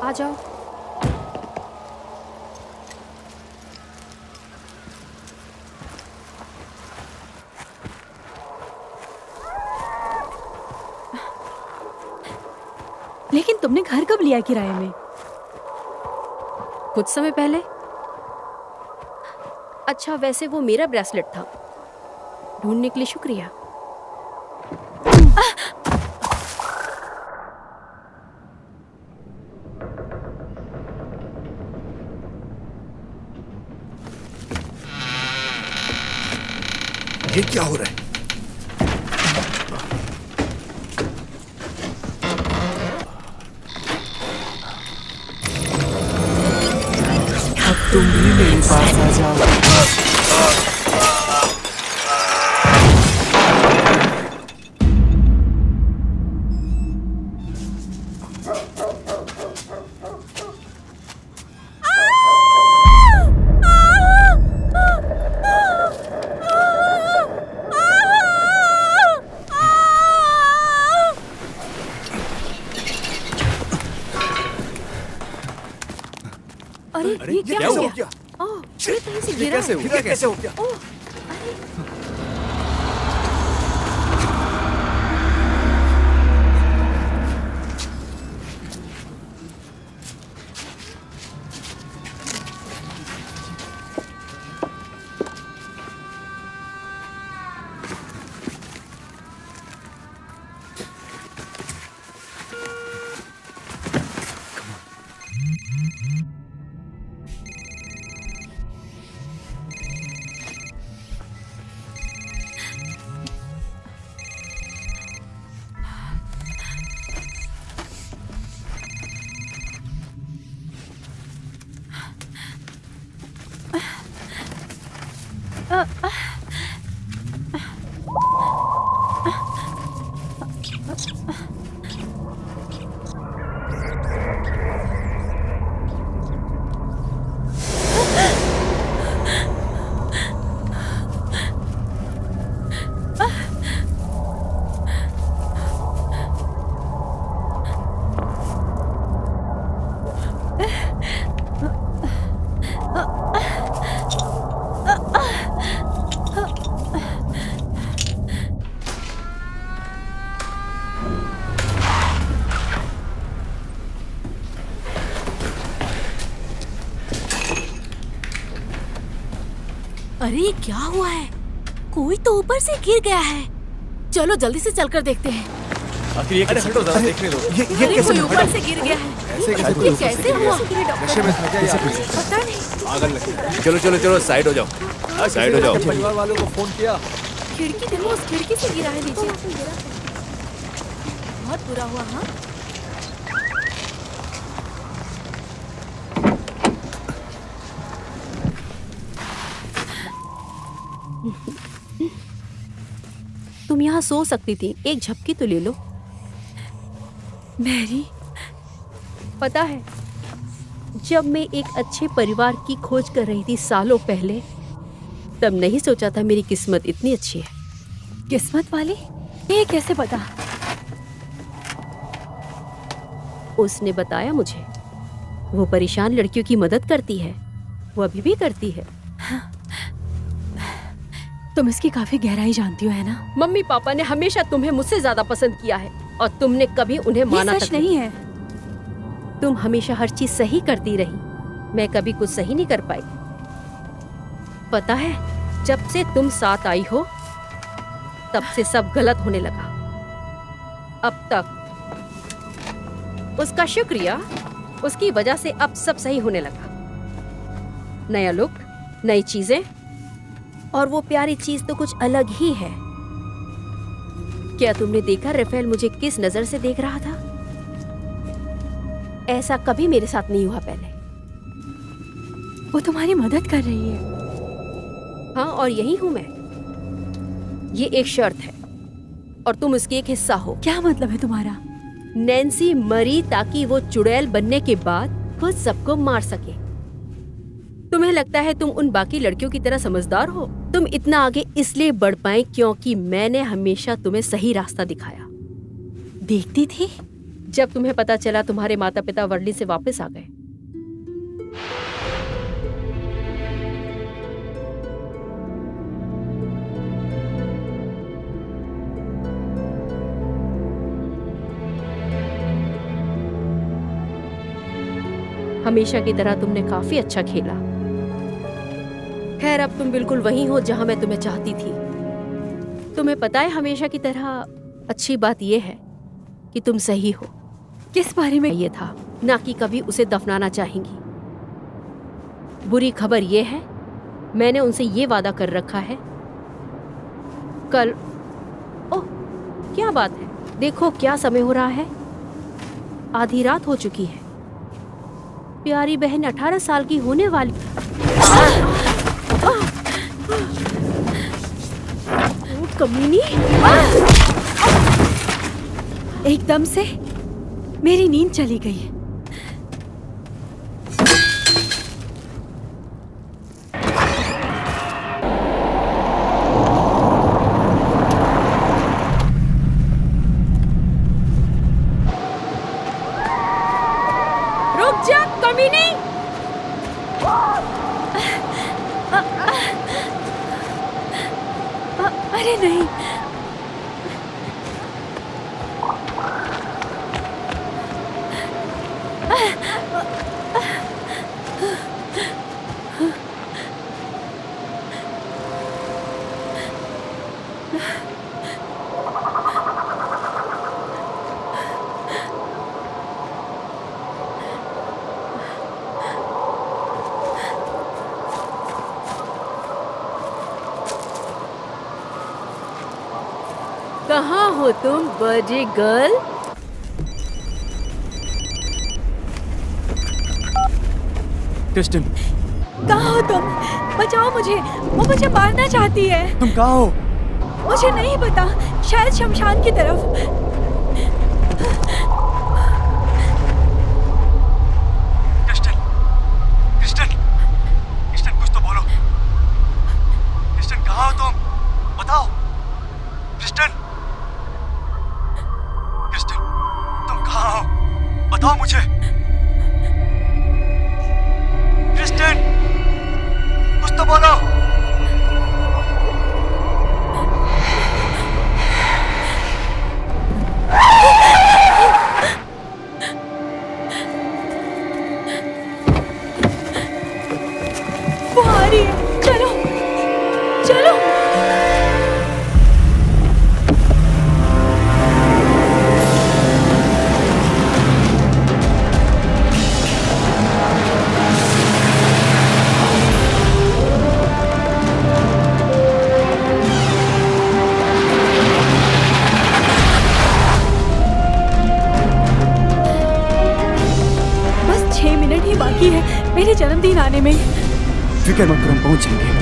Speaker 5: आ जाओ।
Speaker 1: लेकिन तुमने घर कब लिया किराए में?
Speaker 5: कुछ समय पहले। अच्छा, वैसे वो मेरा ब्रेसलेट था। ढूंढने के लिए शुक्रिया।
Speaker 2: ये क्या हो रहा है?
Speaker 3: अब तुम भी मेरे पास आ जाओ।
Speaker 5: अरे ये क्या हो गया? ओह, ये कहीं से गिरा है।
Speaker 2: कैसे हो गया?
Speaker 5: ओह,
Speaker 6: अरे क्या हुआ है? कोई तो ऊपर से गिर गया है। चलो जल्दी से चलकर देखते हैं।
Speaker 4: आखिर ये कैसे? हटो, जरा देखने दो।
Speaker 6: ये कोई ऊपर से गिर गया है। ये कैसे हुआ?
Speaker 2: नशे में था क्या यार?
Speaker 6: पता नहीं।
Speaker 4: पागल लगे।
Speaker 2: चलो चलो चलो, साइड हो जाओ, साइड हो जाओ।
Speaker 4: परिवार वालों को फोन किया?
Speaker 6: खिड़की देखो, उस खिड़की से गिरा है नीचे। बहुत बुरा हुआ। हाँ,
Speaker 5: तुम यहाँ सो सकती थी, एक झपकी तो ले लो।
Speaker 1: मैरी,
Speaker 5: पता है, जब मैं एक अच्छे परिवार की खोज कर रही थी सालों पहले, तब नहीं सोचा था मेरी किस्मत इतनी अच्छी है।
Speaker 1: किस्मत वाली? ये कैसे पता?
Speaker 5: उसने बताया मुझे। वो परेशान लड़कियों की मदद करती है, वो अभी भी करती है।
Speaker 1: तुम इसकी काफी गहराई जानती हो, है ना?
Speaker 5: मम्मी पापा ने हमेशा तुम्हें मुझसे ज्यादा पसंद किया है और तुमने कभी उन्हें माना
Speaker 1: ये
Speaker 5: तक
Speaker 1: सच नहीं है।
Speaker 5: तुम हमेशा हर चीज सही करती रही, मैं कभी कुछ सही नहीं कर पाई। पता है, जब से तुम साथ आई हो तब से सब गलत होने लगा। अब तक उसका शुक्रिया, उसकी वजह से अब सब सही होने लगा। नया लुक, नई चीजें, और वो प्यारी चीज तो कुछ अलग ही है। क्या तुमने देखा राफेल मुझे किस नजर से देख रहा था? ऐसा कभी मेरे साथ नहीं हुआ पहले।
Speaker 1: वो तुम्हारी मदद कर रही है।
Speaker 5: हाँ, और यही हूं मैं। ये एक शर्त है और तुम उसकी एक हिस्सा हो।
Speaker 1: क्या मतलब है तुम्हारा?
Speaker 5: नैन्सी मरी ताकि वो चुड़ैल बनने के बाद खुद सबको मार सके। तुम्हें लगता है तुम उन बाकी लड़कियों की तरह समझदार हो? तुम इतना आगे इसलिए बढ़ पाए क्योंकि मैंने हमेशा तुम्हें सही रास्ता दिखाया।
Speaker 1: देखती थी।
Speaker 5: जब तुम्हें पता चला तुम्हारे माता पिता वर्ली से वापस आ गए, हमेशा की तरह तुमने काफी अच्छा खेला। खैर, अब तुम बिल्कुल वहीं हो जहां मैं तुम्हें चाहती थी। तुम्हें पता है, हमेशा की तरह अच्छी बात यह है कि तुम सही हो।
Speaker 1: किस बारे में?
Speaker 5: ये था ना कि कभी उसे दफनाना चाहेंगी। बुरी खबर यह है, मैंने उनसे ये वादा कर रखा है कल। ओह, क्या बात है? देखो क्या समय हो रहा है, आधी रात हो चुकी है। प्यारी बहन 18 साल की होने वाली। कमीनी!
Speaker 1: एकदम से मेरी नींद चली गई।
Speaker 5: रुक जा कमीनी!
Speaker 1: अरे नहीं,
Speaker 5: कहाँ हो तुम बर्थडे गर्ल?
Speaker 3: क्रिस्टन,
Speaker 1: कहाँ हो तुम? बचाओ मुझे, वो मुझे मारना चाहती है।
Speaker 3: तुम कहाँ हो?
Speaker 1: मुझे नहीं पता, शायद शमशान की तरफ।
Speaker 3: कुछ तो बोलो। क्रिस्टन, कहाँ हो तुम? बताओ। क्रिस्टन, तुम कहाँ हो? बताओ मुझे। क्रिस्टन, कुछ तो बोलो।
Speaker 1: वो आ रही है, चलो चलो। बस 6 मिनट ही बाकी है मेरे जन्मदिन आने में।
Speaker 3: फिक्र मत करो, हम पहुंच जाएंगे।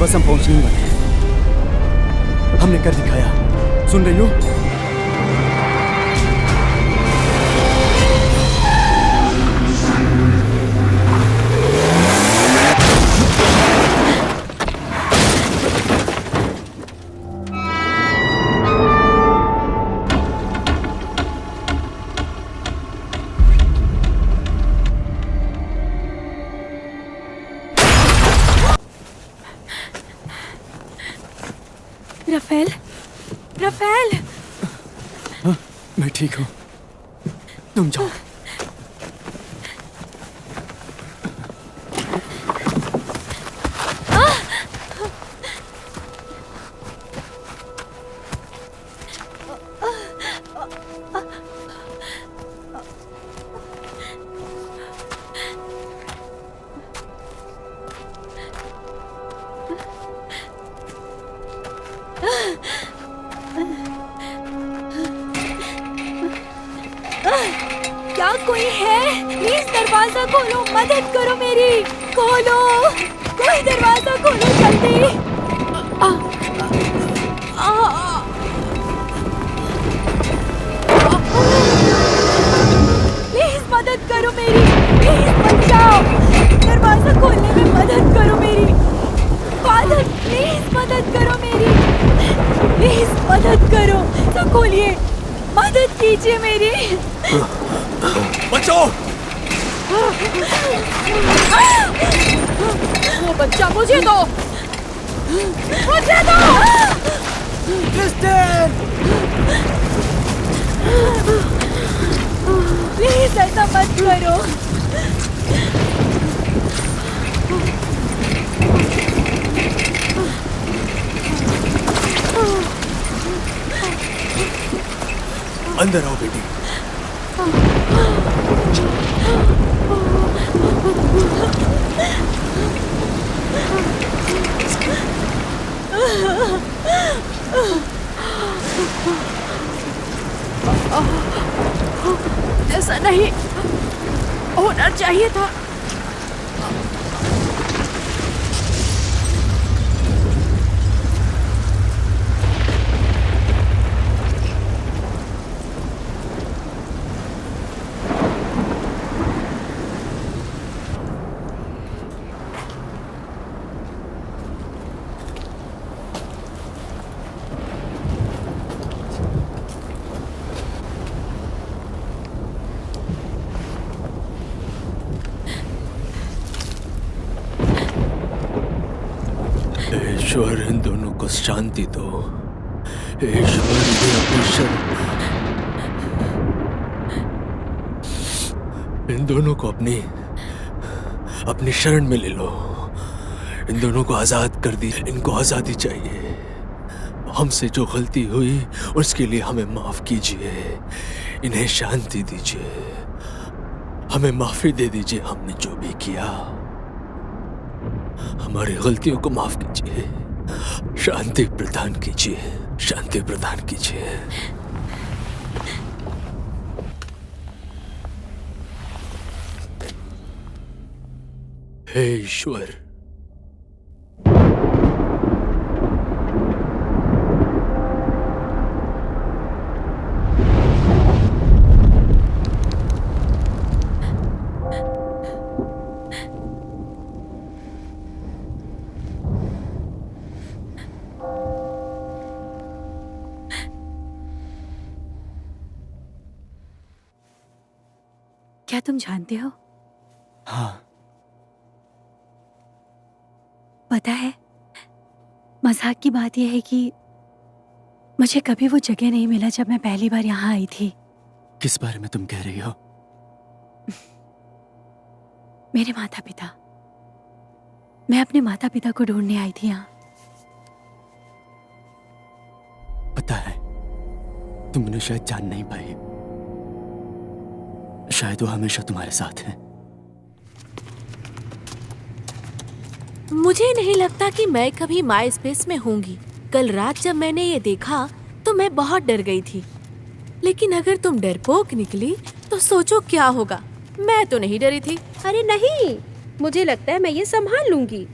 Speaker 3: बस हम पहुंचने ही वाले हैं। हमने कर दिखाया, सुन रही हो?
Speaker 1: Rafael, Rafael.
Speaker 3: हाँ, मैं ठीक हूँ, तुम जाओ।
Speaker 1: क्या कोई है? प्लीज दरवाजा खोलो, मदद करो मेरी। खोलो, कोई दरवाजा खोलो जल्दी। प्लीज मदद करो मेरी, प्लीज बचाओ। दरवाजा खोलने में मदद करो मेरी। फादर प्लीज मदद करो मेरी, प्लीज मदद करो। तो खोलिए, मदद कीजिए मेरी।
Speaker 7: बचाओ!
Speaker 5: वो बच्चा मुझे दो, मुझे दो।
Speaker 3: क्रिस्टन!
Speaker 1: प्लीज ऐसा मत करो।
Speaker 7: अंदर आओ बेटी।
Speaker 5: ऐसा नहीं होना चाहिए था।
Speaker 7: ईश्वर इन दोनों को शांति दो। ईश्वर ये अपनी शरण, इन दोनों को अपनी शरण में ले लो। इन दोनों को आजाद कर दी, इनको आजादी चाहिए। हमसे जो गलती हुई उसके लिए हमें माफ कीजिए, इन्हें शांति दीजिए, हमें माफी दे दीजिए। हमने जो भी किया, हमारी गलतियों को माफ कीजिए, शांति प्रदान कीजिए, शांति प्रदान कीजिए। हे ईश्वर,
Speaker 1: क्या तुम जानते हो?
Speaker 3: हाँ।
Speaker 1: पता है, मजाक की बात यह है कि मुझे कभी वो जगह नहीं मिला जब मैं पहली बार यहाँ आई थी।
Speaker 3: किस बारे में तुम कह रही हो?
Speaker 1: मेरे माता पिता। मैं अपने माता पिता को ढूंढने आई थी यहाँ।
Speaker 3: पता है, तुम उन्हें शायद जान नहीं पाई। शायद वो हमेशा तुम्हारे साथ हैं।
Speaker 6: मुझे नहीं लगता कि मैं कभी माई स्पेस में होंगी। कल रात जब मैंने ये देखा तो मैं बहुत डर गई थी। लेकिन अगर तुम डरपोक निकली तो सोचो क्या होगा। मैं तो नहीं डरी थी।
Speaker 5: अरे नहीं, मुझे लगता है मैं ये संभाल लूंगी।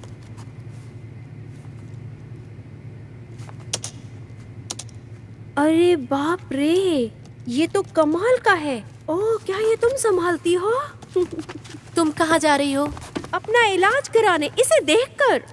Speaker 5: अरे बाप रे, ये तो कमाल का है। ओह, क्या ये तुम संभालती हो?
Speaker 6: तुम कहाँ जा रही हो?
Speaker 5: अपना इलाज कराने, इसे देखकर।